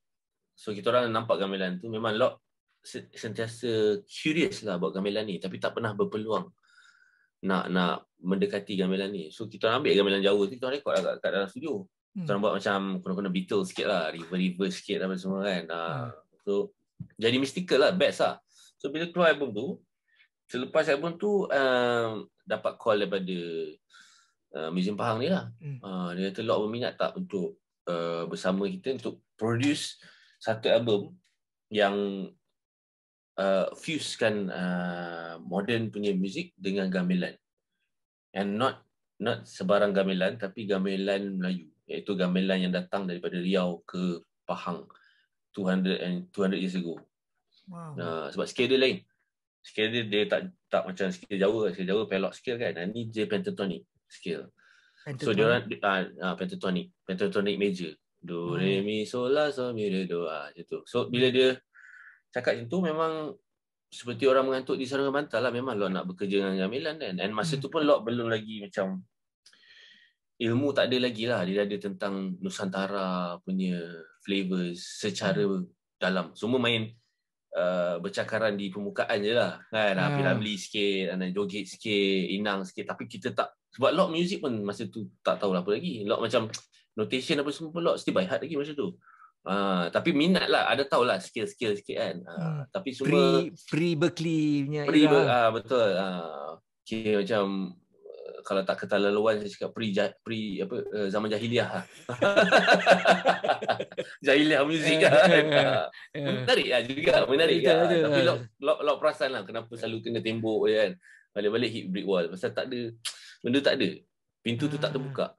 So kita orang nampak gamelan tu, memang Lot sentiasa curious lah buat gamelan ni, tapi tak pernah berpeluang nak mendekati gamelan ni. So kita orang ambil gamelan Jawa tu, kita orang rekod lah kat dalam studio. Kita orang buat macam kena Beatles sikit lah, river sikit apa semua kan. So jadi mystical lah, best lah. So bila keluar album tu, selepas album tu dapat call daripada Museum Pahang ni lah. Dia kata Lot berminat tak untuk bersama kita untuk produce satu album yang fusekan modern punya muzik dengan gamelan. And not sebarang gamelan, tapi gamelan Melayu. iaitu gamelan yang datang daripada Riau ke Pahang 200 years ago. Sebab scale dia lain. Scale dia tak macam scale Jawa. Scale Jawa pelok scale kan. Ni dia pentatonic scale. So dia orang pentatonic major. Do re mi sol la sol mi re do gitu. So bila dia cakap macam tu memang seperti orang mengantuk di sarungan bantal lah. Memang Lok nak bekerja dengan gamelan kan. And masa tu pun Lok belum lagi macam ilmu tak ada lagi lah. Dia ada tentang Nusantara punya flavors secara dalam. Semua main bercakaran di permukaan je lah kan. Piramli sikit, joget sikit, inang sikit. Tapi kita tak, sebab Lok music pun masa tu tak tahu apa lagi. Lok macam notation apa semua pun Lok still by heart lagi masa tu. Tapi minat lah, ada tahu lah skill-skill sikit kan. Tapi semua Berkeley punya betul. Okay, macam kalau tak keterlaluan saya cakap zaman jahiliah lah. Jahiliah muzik kan. Menarik lah juga, menarik lah. Tapi Lok perasan lah kenapa selalu kena tembok kan. Balik-balik hit brick wall. Pasal tak ada, benda tak ada. Pintu tu tak terbuka.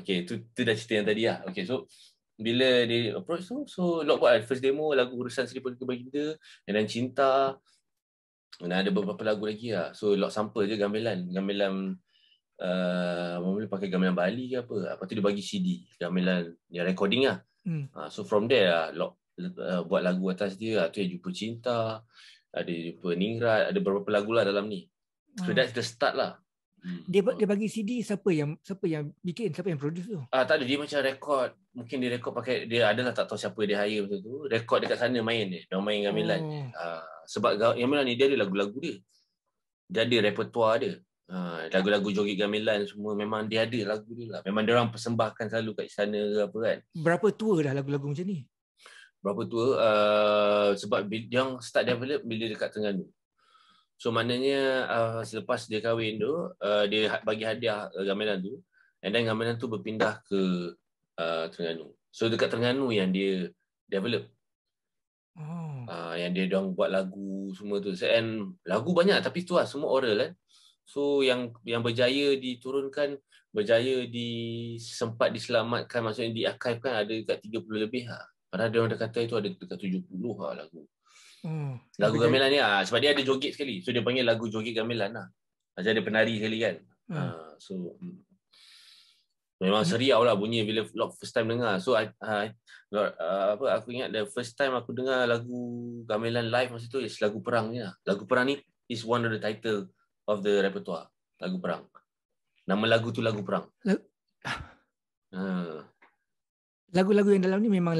Okay, tu dah cerita yang tadi lah. Okay, so bila dia approach tu, so Lok buat first demo lagu Urusan Seribu ke Baginda, dan Cinta. Dan ada beberapa lagu lagi lah. So Lok sample je gamelan boleh pakai gamelan Bali ke apa. Lepas tu dia bagi CD gamelan yang recording lah. So from there lah Lok buat lagu atas dia. Tu yang Jumpa Cinta, ada Jumpa Ningrat, ada beberapa lagu lah dalam ni. So that's the start lah. Dia bagi CD, siapa yang bikin, siapa yang produce tu? Tak ada, dia macam record. Mungkin dia record pakai, dia adalah tak tahu siapa dia hire masa tu. Record dekat sana main dia. Dia main gamelan. Sebab gamelan ni dia ada lagu-lagu dia. Dia ada repertoire dia. Lagu-lagu joget gamelan semua memang dia ada lagu dia lah. Memang dia orang persembahkan selalu kat sana ke apa kan. Berapa tua dah lagu-lagu macam ni? Berapa tua? Sebab dia orang start develop bila dekat Terengganu. So maknanya selepas dia kahwin tu, dia bagi hadiah gamelan tu. And then gamelan tu berpindah ke Terengganu. So dekat Terengganu yang dia develop. Yang dia orang buat lagu semua tu. And lagu banyak tapi tu lah semua oral kan. So yang berjaya diturunkan, berjaya sempat diselamatkan, maksudnya diarchivekan ada dekat 30 lebih lah. Padahal dia orang dah kata itu ada dekat 70 lah lagu. Lagu gamelan ni sebab dia ada joget sekali. So dia panggil lagu joget gamelan lah. Macam ada penari sekali kan. So memang seriau lah bunyi bila Lok first time dengar. So aku ingat the first time aku dengar lagu gamelan live masa tu is lagu perang ni lah. Lagu perang ni is one of the title of the repertoire. Lagu perang. Nama lagu tu lagu perang. Lagu-lagu yang dalam ni memang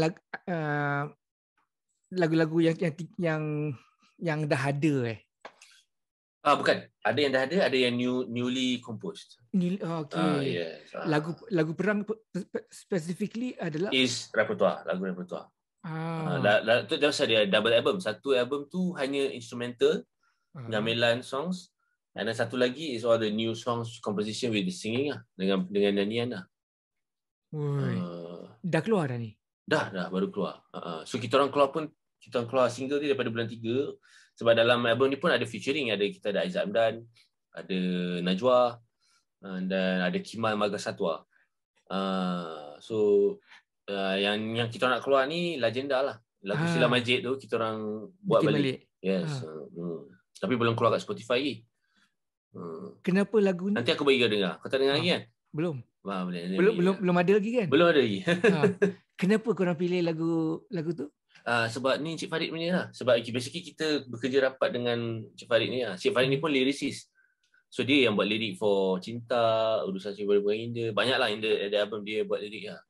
lagu-lagu yang dah ada bukan. Ada yang dah ada yang newly composed. Okay. Yes. Lagu perang specifically adalah is repertoire, lagu repertoire. Tu dia double album. Satu album tu hanya instrumental, gamelan songs. And then satu lagi is all the new songs composition with the singing lah, dengan nyanyian lah. Dah keluar dah ni? Dah baru keluar. So kita orang keluar single dia daripada bulan 3. Sebab dalam album ni pun ada featuring, kita ada Aizat Amdan, ada Najwa, dan ada Kimal Magasatwa. Yang kita nak keluar ni Legenda lah. Lagu Sila Majid tu kita orang buat balik. Yes. Tapi belum keluar kat Spotify lagi. Kenapa lagu ni? Nanti aku bagi kau dengar. Kau tak dengar lagi kan? Belum. Belum ada lagi kan? Belum ada lagi. Kenapa korang pilih lagu tu? Sebab ni Cik Farid punya lah. Sebab basically kita bekerja rapat dengan Cik Farid ni lah. Cik Farid ni pun lyricist. So dia yang buat lirik for Cinta, Urusan Seribu Baginda. Banyak lah yang ada album dia buat lirik lah.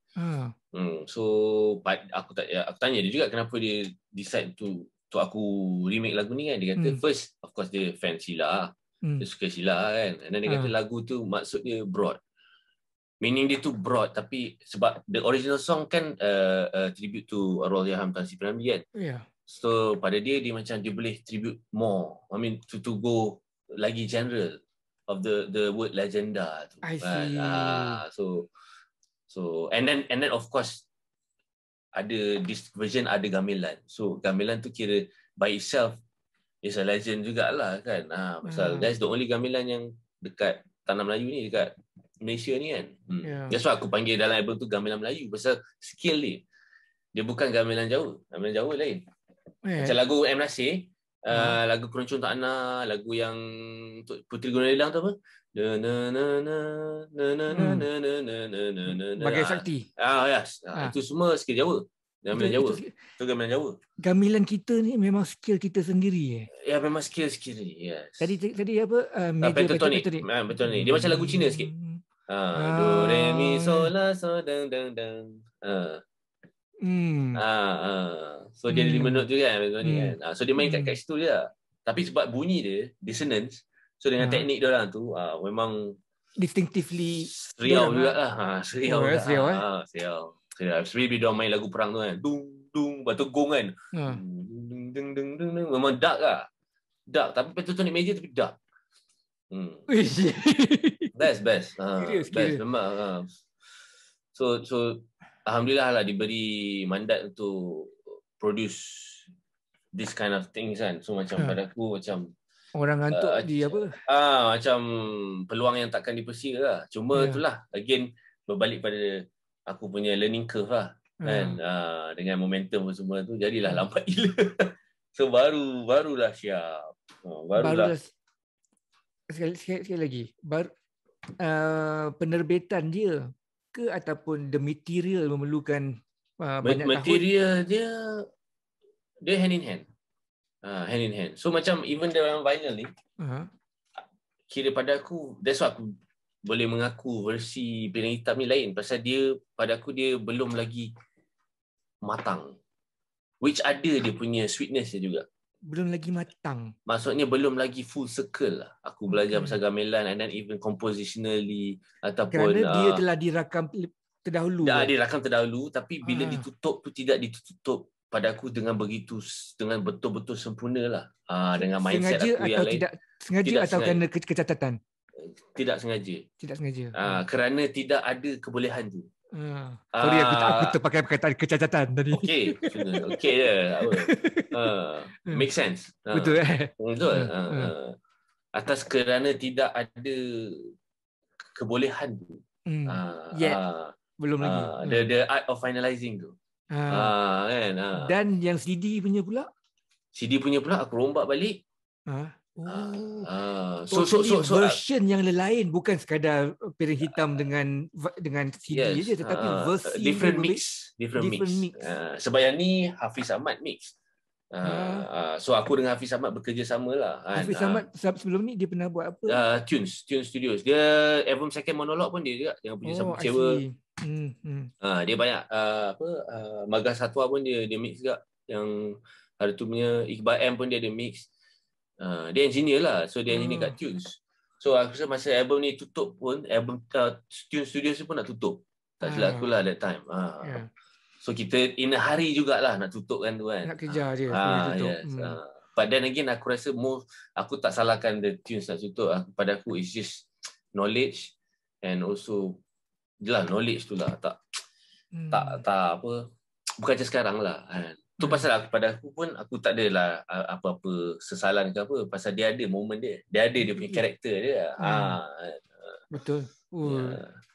So aku tanya dia juga kenapa dia decide to aku remake lagu ni kan. Dia kata first of course dia fan Sheila lah. Dia suka Sheila kan. And then dia kata lagu tu maksud dia broad. Meaning dia tu broad, tapi sebab the original song kan tribute to Allahyarham Tan Sri P. Ramlee kan. So pada dia macam dia boleh tribute more. I mean to go lagi general of the word legenda tu. I see. So and then of course ada this version ada gamelan. So gamelan tu kira by itself is a legend jugalah kan. Pasal that's the only gamelan yang dekat Tanah Melayu ni, dekat Malaysia ni kan. That's why aku panggil dalam album tu gamelan Melayu pasal skill dia. Dia bukan gamelan Jawa. Gamelan Jawa lain. Macam lagu M. Nasir, lagu Keroncong Tak Ana, lagu yang Puteri Gunung Lelang tu apa? Bagai Sakti. Yes. Itu semua skill Jawa. Gamelan Jawa. Itu gamelan Jawa. Gamelan kita ni memang skill kita sendiri. Ya, memang skill ni. Yes. Tadi apa? Pentatonic. Betul ni. Dia macam lagu Cina sikit. Do re mi sol la so dang dang dang. So dia 5 note tu kan, so dia main kat situ je. Tapi sebab bunyi dia dissonance, so dengan teknik dia orang tu memang distinctively seriau jugalah. Seriau. Especially dia main lagu perang tu kan, dung dung, batu gong kan, dung dung dung dung, memang dark lah. Dark tapi pentatonic major tapi dark. Best. Best memang. So alhamdulillah lah diberi mandat untuk produce this kind of things kan. So macam pada aku macam orang ngantuk di apa? Macam peluang yang takkan dipersia lah. Cuma itulah again berbalik pada aku punya learning curve lah kan. Dengan momentum semua tu jadilah lambat gila. So barulah siap. Barulah sekali lagi. Penerbitan dia ke ataupun the material memerlukan banyak material tahun? dia hand in hand. Hand in hand. So macam even dalam vinyl ni, kira pada aku, that's why aku boleh mengaku versi Piring Hitam ni lain pasal dia pada aku dia belum lagi matang. Which ada dia punya sweetness dia juga. Belum lagi matang. Maksudnya belum lagi full circle lah. Aku belajar pasal gamelan and then even compositionally ataupun kerana dia telah dirakam terdahulu. Dirakam terdahulu tapi bila ditutup tu tidak ditutup pada aku dengan betul-betul sempurna lah. Dengan mindset sengaja aku yang lain. Sengaja tidak atau kerana kecacatan? Tidak sengaja. Tidak sengaja. Kerana tidak ada kebolehan tu. Sorry aku terpakai perkataan kecacatan tadi. Okey je. Make sense. Betul Betul. Atas kerana tidak ada kebolehan tu. Belum lagi. The art of finalizing tu. Kan. Dan yang CD punya pula? CD punya pula aku rombak balik. So version yang lain bukan sekadar Piring Hitam dengan CD je tetapi versi different mix. Sebab yang ni Hafiz Ahmad mix. So aku dengan Hafiz Ahmad bekerjasama lah. Hafiz Ahmad sebelum ni dia pernah buat apa? Tunes Studios. Dia album second monolog pun dia juga yang punya Sapu Kecewa. Dia banyak Magas Satwa pun dia mix juga. Yang hari tu punya Iqbal M pun dia ada mix. Dia engineer lah. So dia engineer kat Tunes. So aku rasa masa album ni tutup pun, album Tunes Studios pun nak tutup. Tak silap aku lah that time. So kita in a hurry jugalah nak tutup kan tu kan. Nak kejar dia. Yes. But then again aku rasa aku tak salahkan the Tunes nak tutup. Pada aku it's just knowledge and also jelah knowledge tu lah. Tak apa. Bukan macam sekarang lah kan. Tu pasal pada aku pun aku tak adalah apa-apa sesalan ke apa pasal dia ada moment dia. Dia ada dia punya karakter dia. Betul.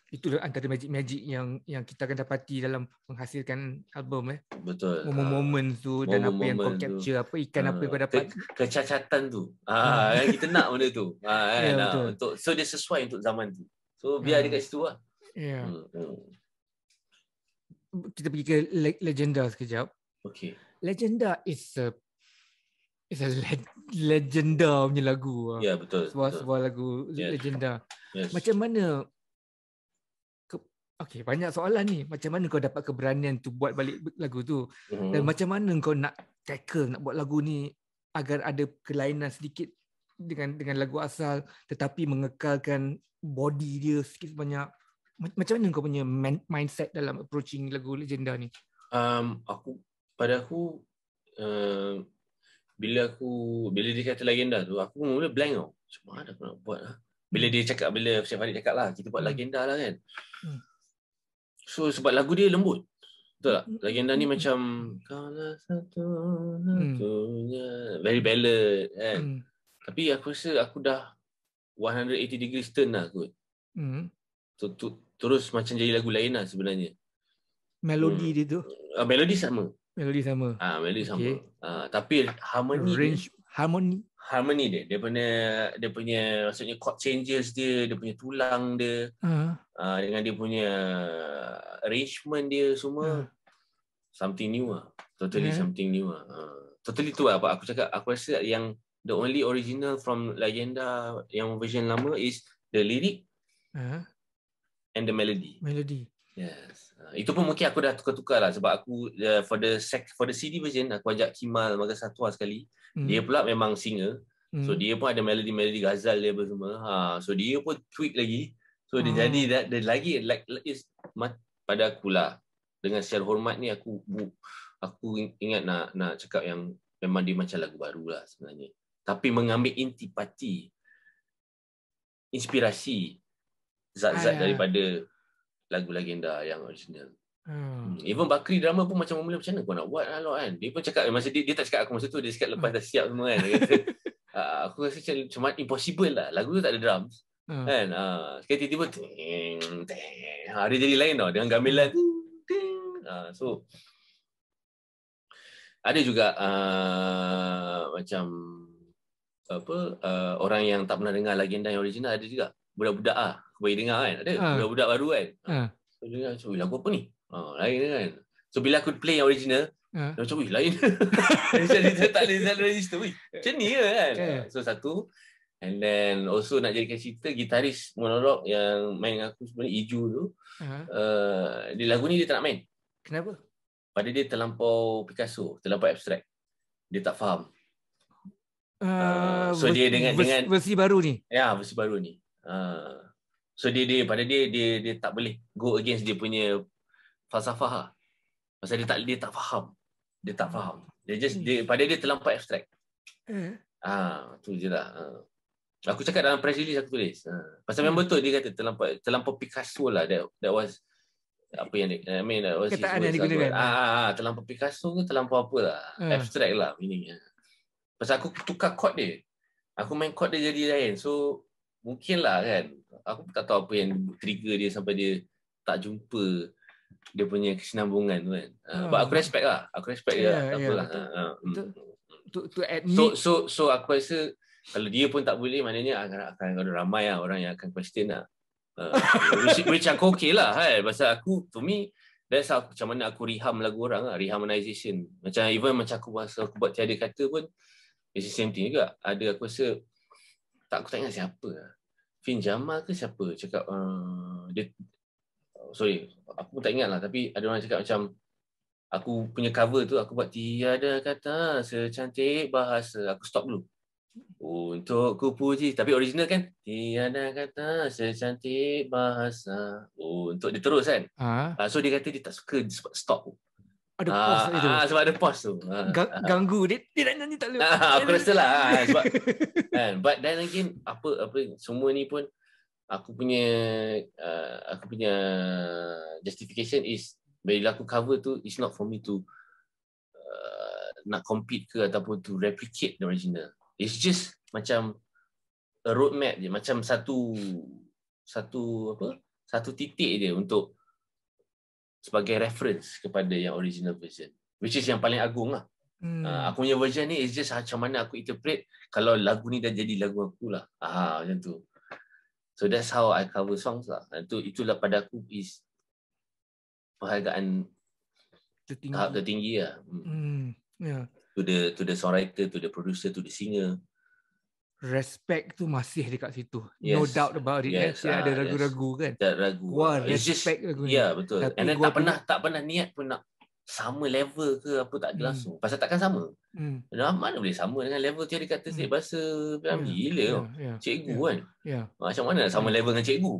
Itu antara magic yang kita akan dapati dalam menghasilkan album Betul. Momen-momen tu dan apa yang kau capture, apa ikan apa yang kau dapat. Kecacatan tu. Kita nak benda tu. Untuk so dia sesuai untuk zaman tu. So biar dia kat situ lah. Kita pergi ke Legenda sekejap. Okay. Legenda is a legenda punya lagu. Ya, betul. Sebuah lagu legenda. Yes. Macam mana banyak soalan ni. Macam mana kau dapat keberanian tu buat balik lagu tu? Dan macam mana kau nak tackle nak buat lagu ni agar ada kelainan sedikit dengan lagu asal tetapi mengekalkan body dia sikit sebanyak. Macam mana kau punya mindset dalam approaching lagu Legenda ni? Pada aku bila dia kata Legenda tu aku mula blank tau. Macam mana aku nak buat lah. Bila Syed Farid cakap lah kita buat Legenda lah kan. So sebab lagu dia lembut. Betul tak? Legenda ni macam kalau satu-satunya very ballad kan. Tapi aku rasa aku dah 180 degrees turn lah kot. terus macam jadi lagu lain lah sebenarnya. Melodi dia tu. Melodi sama. Melodi sama. Sama. Tapi harmoni dia punya maksudnya chord changes dia punya tulang dia, dengan dia punya arrangement dia semua something new lah. Totally something new lah. Totally tu lah apa aku cakap. Aku rasa yang the only original from Lagenda yang version lama is the lyric and the melody. Yes. Itu pun mungkin aku dah tukar-tukar lah sebab aku for the CD version aku ajak Kimal Maga Satwa sekali. Dia pula memang singer. So dia pun ada melody ghazal dia semua. So dia pun tweak lagi. So dia jadi dia lagi like is pada aku lah. Dengan secara hormat ni aku ingat nak cakap yang memang dia macam lagu baru lah sebenarnya. Tapi mengambil intipati inspirasi zat-zat daripada lagu Lagenda yang original. Even Bakri drama pun macam mula macam mana kau nak buat kan. Dia pun cakap masa dia tak cakap aku masa tu, dia cakap lepas dah siap semua kan. Dia kata, aku rasa macam impossible lah. Lagu tu tak ada drums. Kan? Sekali tiba-tiba dia jadi lain tau dengan gamelan. So ada juga macam orang yang tak pernah dengar Lagenda yang original ada juga. Budak-budak aku bagi dengar kan. Ada budak-budak baru kan. So dia cakap, lagu apa ni? Lain kan. So bila aku play yang original, dia macam, lain. Dia tak boleh register. Macam ni kan. So satu. And then also nak jadikan cerita, gitaris monolog yang main dengan aku sebenarnya Iju tu, di lagu ni dia tak nak main. Kenapa? Pada dia terlampau Picasso, terlampau abstrak. Dia tak faham. So dia dengan versi baru ni. Ya, versi baru ni. So dia pada dia tak boleh go against dia punya falsafah lah. Pasal dia tak faham. Dia tak faham. Pada dia terlampau abstrak. Tu je lah. Aku cakap dalam press release aku tulis. Pasal memang betul dia kata terlampau Picasso lah. That was apa yang that was kataan yang digunakan. Terlampau Picasso ke terlampau apa lah. Abstrak lah meaningnya. Pasal aku tukar chord dia. Aku main chord dia jadi lain. So mungkin lah kan. Aku tak tahu apa yang trigger dia sampai dia tak jumpa dia punya kesinambungan tu kan. But aku respect lah. Aku respect dia. Tak apalah. To admit. So aku rasa kalau dia pun tak boleh, maknanya akan ada ramai lah orang yang akan question lah. Which aku okay lah. Pasal aku, to me, that's how, macam mana aku reham lagu orang lah. Reharmonization. Macam even macam aku buat tiada kata pun, it's the same thing juga. Ada aku rasa, aku tak ingat siapa lah. Fin Jamal ke siapa cakap, dia, sorry, aku pun tak ingat lah. Tapi ada orang cakap macam, aku punya cover tu, aku buat tiada kata secantik bahasa. Aku stop dulu. Untuk ku puji. Tapi original kan, tiada kata secantik bahasa. Untuk dia terus kan. So dia kata dia tak suka stop. Ada pause itu. Sebab ada pause tu. Ganggu dia nak nyanyi tak boleh. Aku rasa lah. Sebab but then again, apa semua ni pun aku punya justification is bila aku cover tu, it's not for me to nak compete ke ataupun to replicate the original. It's just macam a roadmap je, macam satu titik je untuk sebagai reference kepada yang original version, which is yang paling agung lah. Aku punya version ni is just macam mana aku interpret kalau lagu ni dah jadi lagu aku lah. Macam tu. So that's how I cover songs lah. Itulah pada aku is penghargaan tahap tertinggi lah. To the songwriter, to the producer, to the singer. Respect tu masih dekat situ. No doubt about it. Tidak ada ragu-ragu kan. Tak ragu. Wah, respect lagu ni. Ya, betul. Tapi and then tak pernah niat pun nak sama level ke apa, tak ada langsung. Pasal takkan sama. Mana boleh sama dengan level tiada kata setiap bahasa. Gila. Cikgu kan. Macam mana nak sama level dengan cikgu?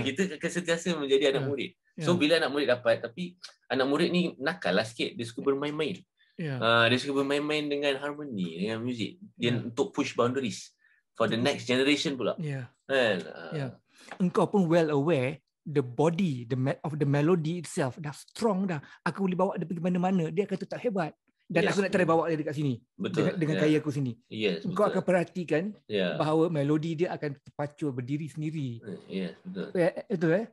Kita sentiasa menjadi anak murid. So bila anak murid dapat, tapi anak murid ni nakal lah sikit. Dia suka bermain-main. Dia suka bermain-main dengan harmoni, dengan muzik. Dia untuk push boundaries for the next generation pula. Engkau pun well aware the body of the melody itself dah strong dah. Aku boleh bawa dia pergi mana-mana. Dia akan tetap hebat. Dan aku nak try bawa dia dekat sini. Betul. Dengan gaya aku sini. Yes, kau akan perhatikan bahawa melodi dia akan terpacul berdiri sendiri. Yes, betul.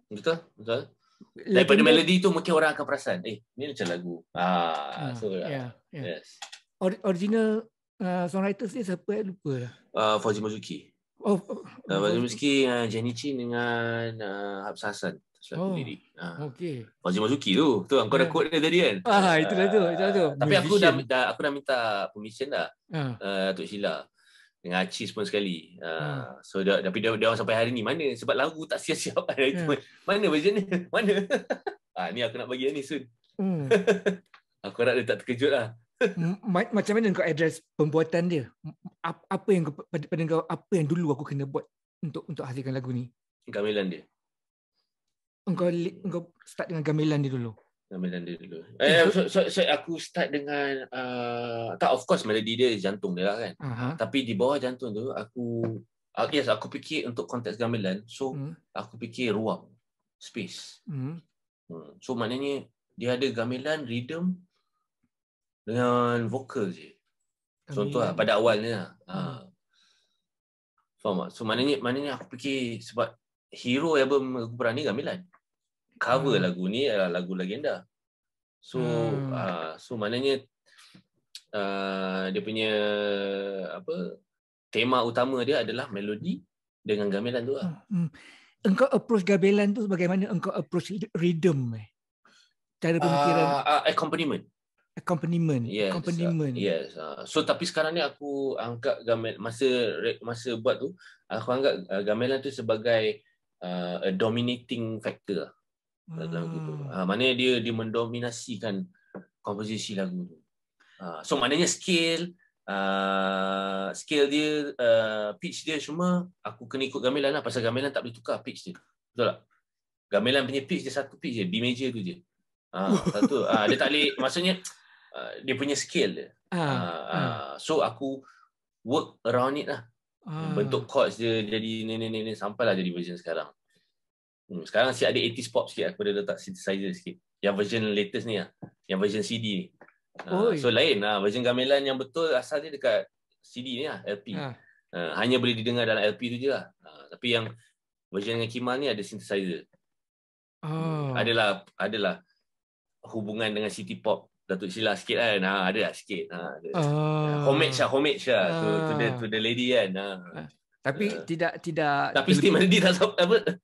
Betul Betul. Daripada melodi tu mungkin orang akan perasan, ni macam lagu. Yes. Original songwriters dia siapa? Lupa dah. Fauzi Mazuki. Fauzi Mazuki, Jenny Chin dengan Habs Hassan. Lirik. Okay. Fauzi Mazuki tu kau dah quote dia tadi kan. Itulah tu. Tapi aku dah minta permission dah. Datuk Sheila dengan Achis pun sekali. So tapi dia orang sampai hari ni mana, sebab lagu tak siap-siap mana version ni. Mana? Ni aku nak bagi ni soon. Aku harap dia tak terkejut lah. Macam mana kau address pembuatan dia? Apa yang pada kau, apa yang dulu aku kena buat untuk hasilkan lagu ni? Gamelan dia. Engkau start dengan gamelan dia dulu. So aku start dengan of course melodi dia jantung dia lah kan. Tapi di bawah jantung tu aku fikir untuk konteks gamelan, so aku fikir ruang, space. So maknanya dia ada gamelan, rhythm dengan vokal je. Contoh lah pada awalnya faham tak? So maknanya aku fikir, sebab hero album Lagu Perang ni gamelan. Cover lagu ni adalah lagu legenda. So maknanya dia punya tema utama dia adalah melodi dengan gamelan tu lah. Engkau approach gamelan tu bagaimana engkau approach rhythm? Cara pemikiran accompaniment. Yes. So tapi sekarang ni aku anggap gamelan, masa buat tu aku anggap gamelan tu sebagai a dominating factor lagu tu. Maknanya dia mendominasikan komposisi lagu tu. So maknanya scale dia, pitch dia semua aku kena ikut gamelan lah, pasal gamelan tak boleh tukar pitch dia. Betul tak? Gamelan punya pitch dia satu pitch je, B major tu je. Satu. Dia tak boleh, maksudnya dia punya scale dia. So aku work around it lah. Bentuk chords dia jadi ni sampailah jadi version sekarang. Sekarang si ada 80s pop sikit, aku dah letak synthesizer sikit. Yang version latest ni lah, yang version CD ni. So lain version gamelan yang betul asal dia dekat CD ni lah, LP. Hanya boleh didengar dalam LP tu je lah. Tapi yang version dengan Kimal ni ada synthesizer. Adalah hubungan dengan city pop Datuk Sheila sikit kan. Ada lah sikit. Homage lah to the lady kan. Tapi tidak tapi still melody tak apa,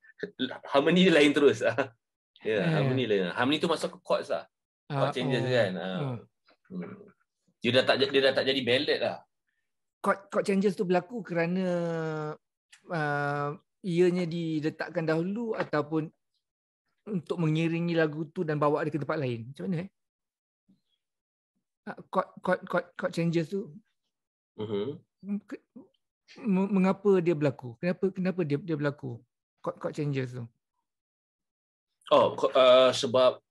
harmony dia lain terus. Harmony lain. Harmony tu masuk ke chords lah. Chord changes kan. Dia dah tak jadi ballad lah. Chord changes tu berlaku kerana ianya diletakkan dahulu ataupun untuk mengiringi lagu tu dan bawa dia ke tempat lain. Macam mana chord changes tu? Mengapa dia berlaku? Kenapa dia berlaku? Chord changes tu. Sebab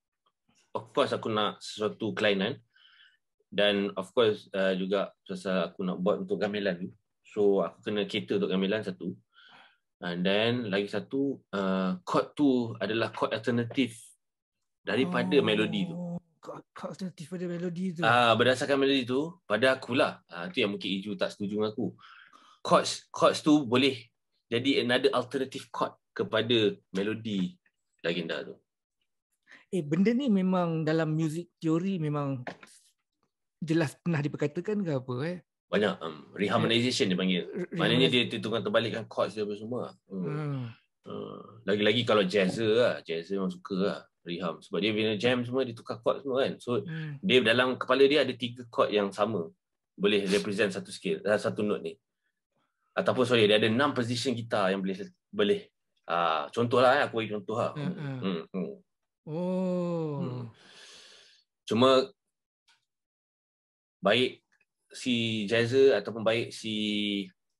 of course aku nak sesuatu kelainan, dan of course juga pasal aku nak buat untuk gamelan ni. So aku kena cater untuk gamelan satu. And then lagi satu, chord tu adalah chord alternatif daripada melodi tu. Chord alternatif pada melodi tu. Berdasarkan melodi tu, pada akulah. Tu yang mungkin Iju tak setuju dengan aku. Chords tu boleh jadi another alternative chord kepada melodi legenda tu. Benda ni memang dalam music teori memang jelas pernah diperkatakan ke apa? Banyak. Reharmonization dia panggil. Maknanya dia tukar terbalikkan chords dia apa semua. Lagi-lagi kalau jazzer memang suka lah reham. Sebab dia bila jam semua dia tukar chord semua kan. So dia dalam kepala dia ada 3 chord yang sama. Boleh represent satu scale, satu note ni. Ataupun dia ada 6 position gitar yang boleh. Contohlah aku bagi contoh lah. Cuma baik si jazzer ataupun baik si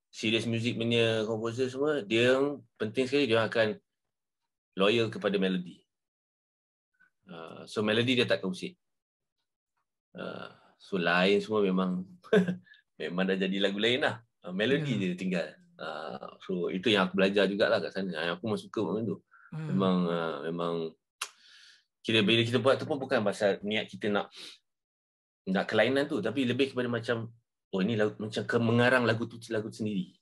serious music punya composer semua, dia yang penting sekali dia akan loyal kepada melodi. So melodi dia tak akan usik. So lain semua memang memang dah jadi lagu lain lah. Melodi dia tinggal. So itu yang aku belajar jugalah kat sana. Aku memang suka buat benda tu. Memang bila kita buat tu pun bukan pasal niat kita nak nak kelainan tu, tapi lebih kepada macam ini lagu, macam mengarang lagu tu sendiri.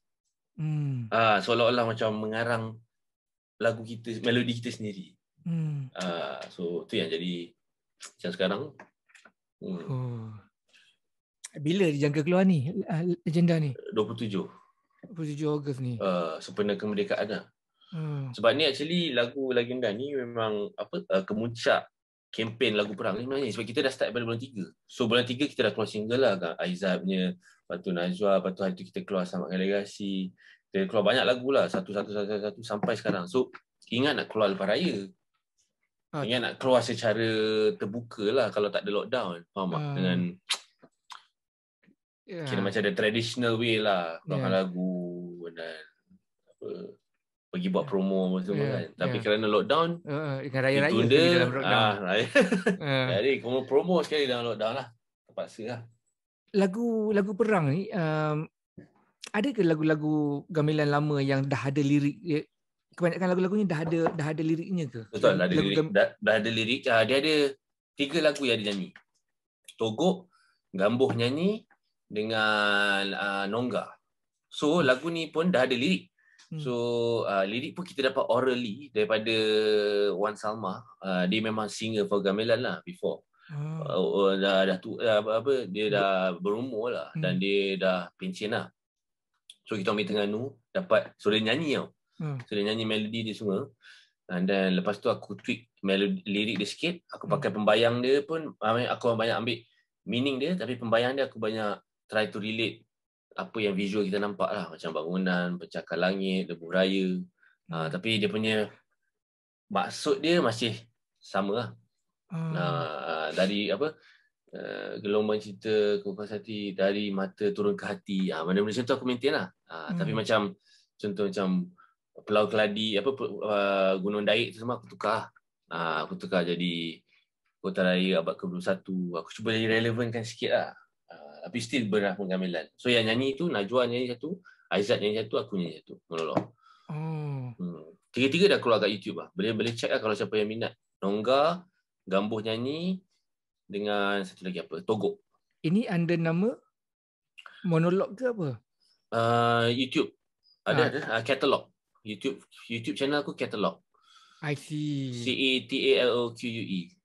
Seolah-olah macam mengarang lagu kita, melodi kita sendiri. So tu yang jadi macam sekarang. Bila dijangka keluar ni Legenda ni? 27 Ogos ni. Sempena kemerdekaan lah. Sebab ni actually lagu Legenda ni memang kemuncak kempen lagu perang ni sebenarnya. Sebab kita dah start pada bulan 3. So bulan 3 kita dah keluar single lah kan. Aizat punya, lepas tu Najwa, lepas tu hari tu kita keluar Selamatkan Legasi. Kita keluar banyak lagu lah, satu sampai sekarang. So ingat nak keluar lepas raya. Ingat nak keluar secara terbuka lah kalau tak ada lockdown. Faham tak? Dengan kira macam ada traditional way lah, keluarkan lagu dan pergi buat promo semua kan. Tapi kerana lockdown, ditunda dalam lockdown. Jadi promo sekali dalam lockdown lah. Terpaksa lah. Lagu perang ni ada ke lagu-lagu gamelan lama yang dah ada lirik? Kebanyakan lagu-lagu ni dah ada liriknya ke? Betul, dah ada lirik. Dia ada 3 lagu yang dia nyanyi. Togok, Gambuh nyanyi dengan Nongga. So lagu ni pun dah ada lirik. So lirik pun kita dapat orally daripada Wan Salma. Dia memang singer for gamelan lah before. Dia dah berumur lah dan dia dah pencen lah. So kita ambil Terengganu, dapat, so dia nyanyi tau. So dia nyanyi melodi dia semua. Dan lepas tu aku tweak melodi, lirik dia sikit. Aku pakai pembayang dia pun, aku banyak ambil meaning dia, tapi pembayang dia aku banyak try to relate apa yang visual kita nampak lah. Macam bangunan, pencakar langit, lebuh raya. Tapi dia punya maksud dia masih sama lah. Dari gelombang cinta ke puas hati, dari mata turun ke hati. Benda-benda macam tu aku maintain lah. Tapi macam contoh macam Pulau Keladi, Gunung Daik tu semua aku tukar. Aku tukar jadi Kota Raya abad ke-21. Aku cuba jadi relevankan sikit lah. Tapi still berafung gamelan. So yang nyanyi tu Najwa nyanyi satu, Aizat nyanyi satu, aku nyanyi satu. Monolog. 3 dah keluar kat YouTube lah. Boleh check lah kalau siapa yang minat. Nongga, Gambuh nyanyi dengan satu lagi Togok. Ini under nama monolog ke apa? YouTube. Ada katalog. YouTube channel aku katalog. I see. CATALOQUE.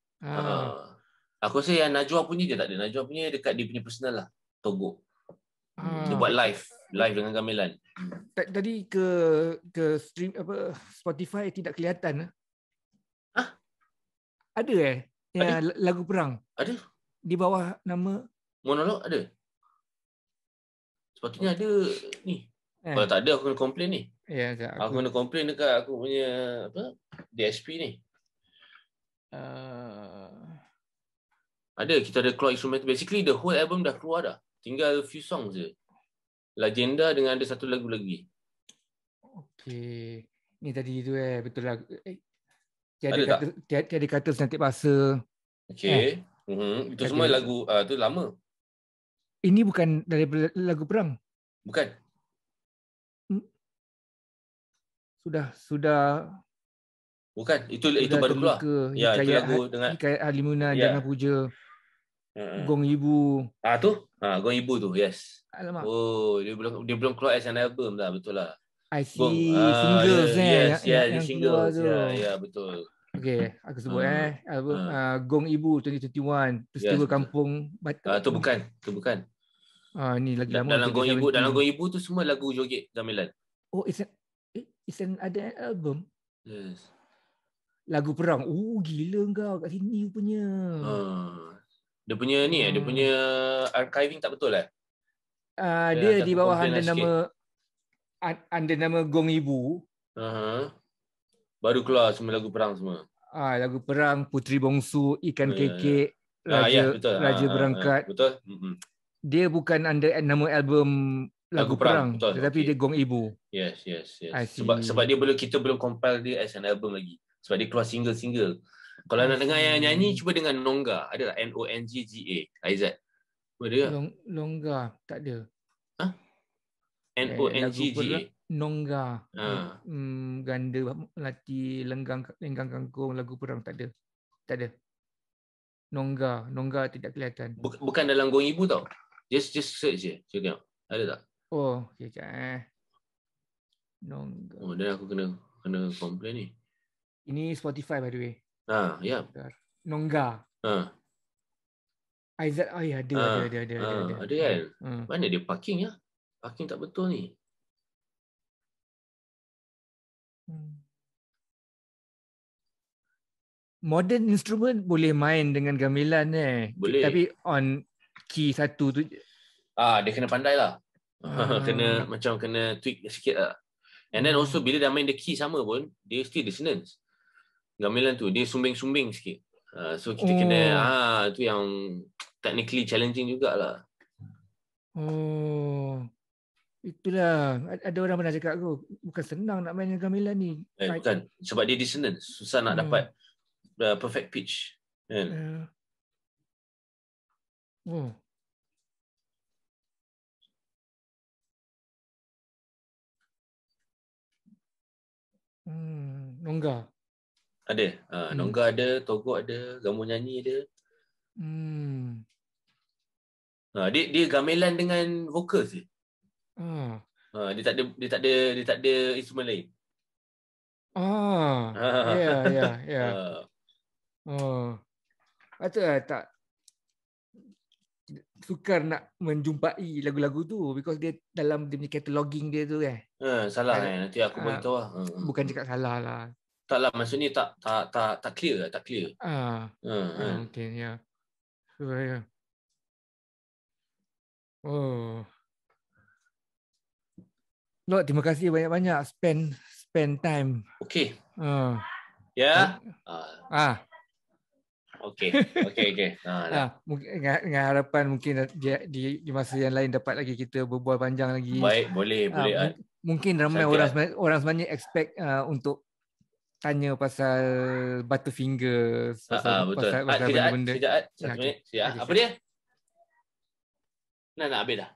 Aku rasa yang Najwa punya dia tak ada. Najwa punya dekat dia punya personal lah. Togok. Dia buat live dengan gamelan. Tadi ke stream Spotify tidak kelihatan. Ada yang lagu perang? Ada. Di bawah nama monolog ada. Sepatutnya ada ni. Kalau tak ada aku kena komplain ni. Aku kena komplain dekat aku punya DSP ni. Ada, kita ada keluar instrumental. Basically the whole album dah keluar dah. Tinggal few songs je. Legenda dengan ada satu lagu lagi. Okey. Ni tadi tu betul lah. Tiada kata senantik bahasa. Okey. Itu semua lagu tu lama. Ini bukan dari lagu perang. Bukan. Sudah. Bukan. Itu baru keluar. Ya, itu lagu dengan Hikayat Halimunan, Jangan Puja. Gong Ibu. Tu? Gong Ibu tu, yes. Alamak. Oh, dia belum keluar as an album lah, betul lah. I see. Singles yang singles. Ya, betul. Okay, aku sebut album Gong Ibu 2021, Peristiwa Kampung tu bukan. Ni lagi lama. Dalam Gong Ibu tu semua lagu joget gamelan. Oh, it's ada album. Yes. Lagu perang. Oh, gila kau kat sini punya. Dia punya ni dia punya archiving tak betul lah. Dia di bawah under nama Gong Ibu. Baru keluar semua lagu perang semua. Lagu perang, Puteri Bongsu, Ikan Kekek, Raja Berangkat. Betul. Dia bukan under nama album lagu perang, betul, tetapi dia Gong Ibu. Yes. Sebab kita belum compile dia as an album lagi. Sebab dia keluar single. Kalau nak dengar yang nyanyi, cuba dengan Nongga. Ada tak? Nongga. Aizat. Ada tak? Nongga. Tak ada. Nongga. Nongga. Ganda Melati, Lenggang Kangkung, lagu perang. Tak ada. Nongga tidak kelihatan. Bukan dalam Gong Ibu tau. Just search je. Cuba tengok. Ada tak? Oh, okey, sekejap. Nongga. Oh, dan aku kena complain ni. Ini Spotify by the way. Ya. Nongga. Aizat, ya ada. Ada kan? Mana dia parking ya? Parking tak betul ni. Modern instrument boleh main dengan gamelan Boleh. Tapi on key satu tu. Dia kena pandai lah. Kena tweak sikit lah. And then also bila dah main the key sama pun, dia still dissonance. Gamelan tu dia sumbing-sumbing sikit. So kita kena tu yang technically challenging jugalah. Itulah, ada orang pernah cakap aku, bukan senang nak main gamelan ni. Bukan, sebab dia dissonance, susah nak dapat perfect pitch kan. Nongga ada, nongga ada, togok ada, gambus nyanyi ada. Dia gamelan dengan vokal je. Dia tak ada instrumen lain. Ya. Tak sukar nak menjumpai lagu-lagu tu because dia dalam dia punya cataloging dia tu salah nanti aku beritahu lah. Bukan cakap salah lah. Taklah, maksudnya tak clear. Mungkin ya. Lord, terima kasih banyak-banyak spend time. Okay. Ya. Okay. Dengan harapan mungkin di masa yang lain dapat lagi kita berbual panjang lagi. Baik, boleh. Mungkin ramai orang sebenarnya expect untuk tanya pasal Butterfingers, pasal benda-benda. Sekejap. 1 minit. Apa dia? Nak habis dah.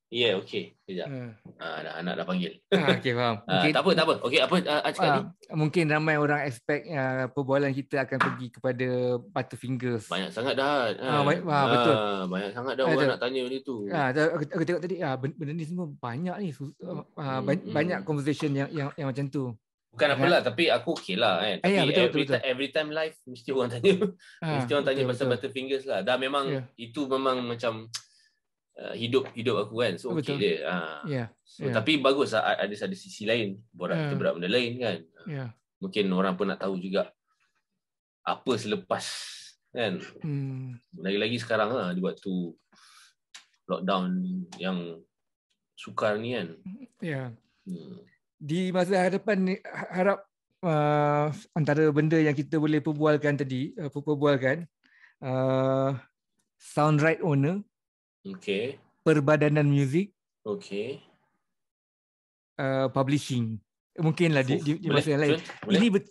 Ya, okey. Sekejap. Anak dah panggil. Okey, faham. Tak apa. Okey, apa cakap ni? Mungkin ramai orang expect perbualan kita akan pergi kepada Butterfingers. Banyak sangat dah. Betul. Banyak sangat dah orang nak tanya benda tu. Aku tengok tadi, benda ni semua banyak ni. Banyak conversation yang macam tu. Bukan apalah, tapi aku okey lah kan. Tapi every time live mesti orang tanya. Mesti orang tanya pasal Butterfingers lah. Dah memang itu memang macam hidup aku kan. So okey dia. Tapi bagus lah ada sisi lain. Kita berat benda lain kan. Mungkin orang pun nak tahu juga apa selepas kan. Lagi-lagi sekarang lah dia buat tu lockdown yang sukar ni kan. Di masa hadapan ni harap antara benda yang kita boleh perbualkan tadi, sound right owner, perbadanan muzik, publishing. Mungkinlah di masa yang lain.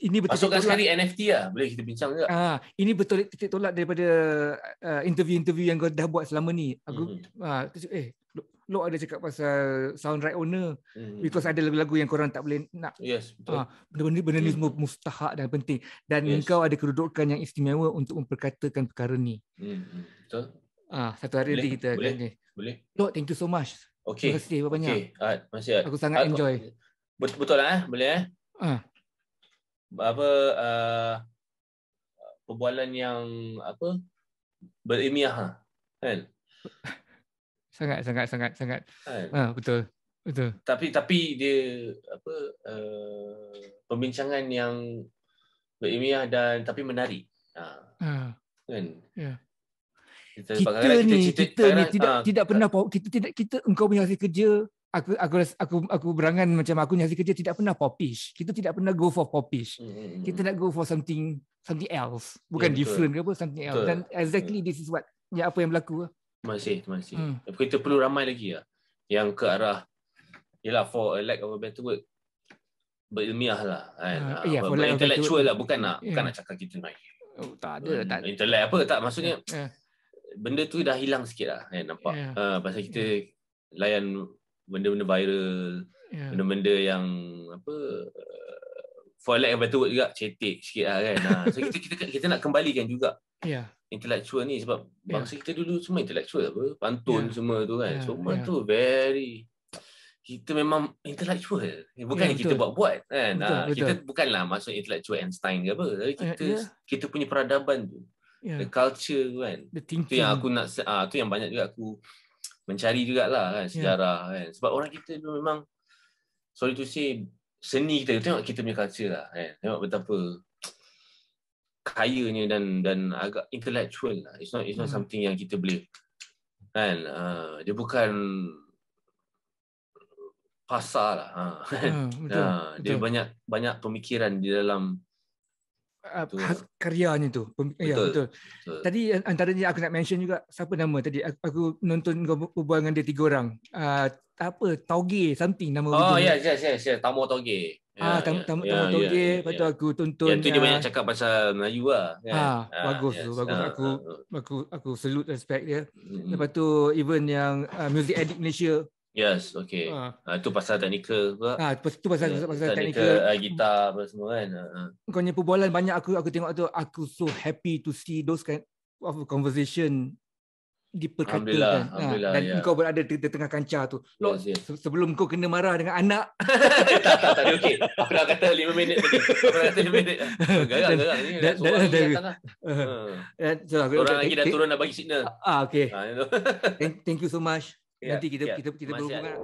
Ini betul masukkan sekali NFT lah. Boleh kita bincang juga. Ini betul titik tolak daripada interview-interview yang kau dah buat selama ni. Aku Lo ada cakap pasal sound right owner because ada lagu-lagu yang korang tak boleh nak. Yes, betul. Benda ni semua mustahak dan penting. Dan engkau ada kedudukan yang istimewa untuk memperkatakan perkara ni. Betul. Satu hari nanti kita akan ni. Boleh. Lo, thank you so much. Okay. Terima kasih banyak. Masih. Aku sangat enjoy. Betul lah boleh perbualan yang berilmiah kan. Sangat. Betul. Tapi dia pembincangan yang berilmiah dan tapi menarik. Kan? Kita pernah engkau punya hasil kerja, aku berangan macam aku punya hasil kerja tidak pernah popish. Kita tidak pernah go for popish. Kita nak go for something else. Bukan different ke apa, something else. Dan exactly this is what apa yang berlaku. Masih. Tapi kita perlu ramai lagi lah yang ke arah for a lack of a better word berilmiah lah kan. Intellectual lah, bukan nak cakap kita naik. Tak ada. Intelek apa tak maksudnya. Benda tu dah hilang sikit lah kan, nampak. Pasal kita layan benda-benda viral, benda-benda yang for lack of better word juga cetek sikit lah kan. So kita nak kembalikan juga intellectual ni sebab bangsa kita dulu semua intellectual apa, pantun semua tu kan. Semua tu very, kita memang intellectual. Bukan yang kita buat-buat kan. Kita bukanlah masuk intellectual Einstein ke apa. Tapi kita punya peradaban tu, the culture tu kan. Tu yang aku nak, tu yang banyak juga aku mencari jugalah kan, sejarah kan. Sebab orang kita tu memang, sorry to say, seni kita, tengok kita punya culture lah kan. Tengok betapa kayanya dan agak intellectual lah. It's not something yang kita boleh kan. Dia bukan pasar lah. Dia banyak pemikiran di dalam karyanya tu. Betul. Tadi antaranya aku nak mention juga, siapa nama tadi aku nonton kau berbual dengan dia 3 orang. Tauge something nama Tamo Tauge. Tamo Tauge. Lepas tu aku tonton yang tu dia banyak cakap pasal Melayu lah kan. Bagus tu. Aku salute, respect dia. Lepas tu even yang Music Addict Malaysia. Yes, okay. Itu pasal teknikal pula. Itu pasal teknikal, gitar apa semua kan. Kau punya perbualan banyak aku tengok tu, aku so happy to see those kind of conversation diperkatakan. Dan kau berada di tengah kancah tu. Sebelum kau kena marah dengan anak. Tak, okey. Aku dah kata 5 minit tadi. Garang ni. Orang lagi dah turun dah bagi signal. Okay. Thank you so much. Nanti kita berhubungan.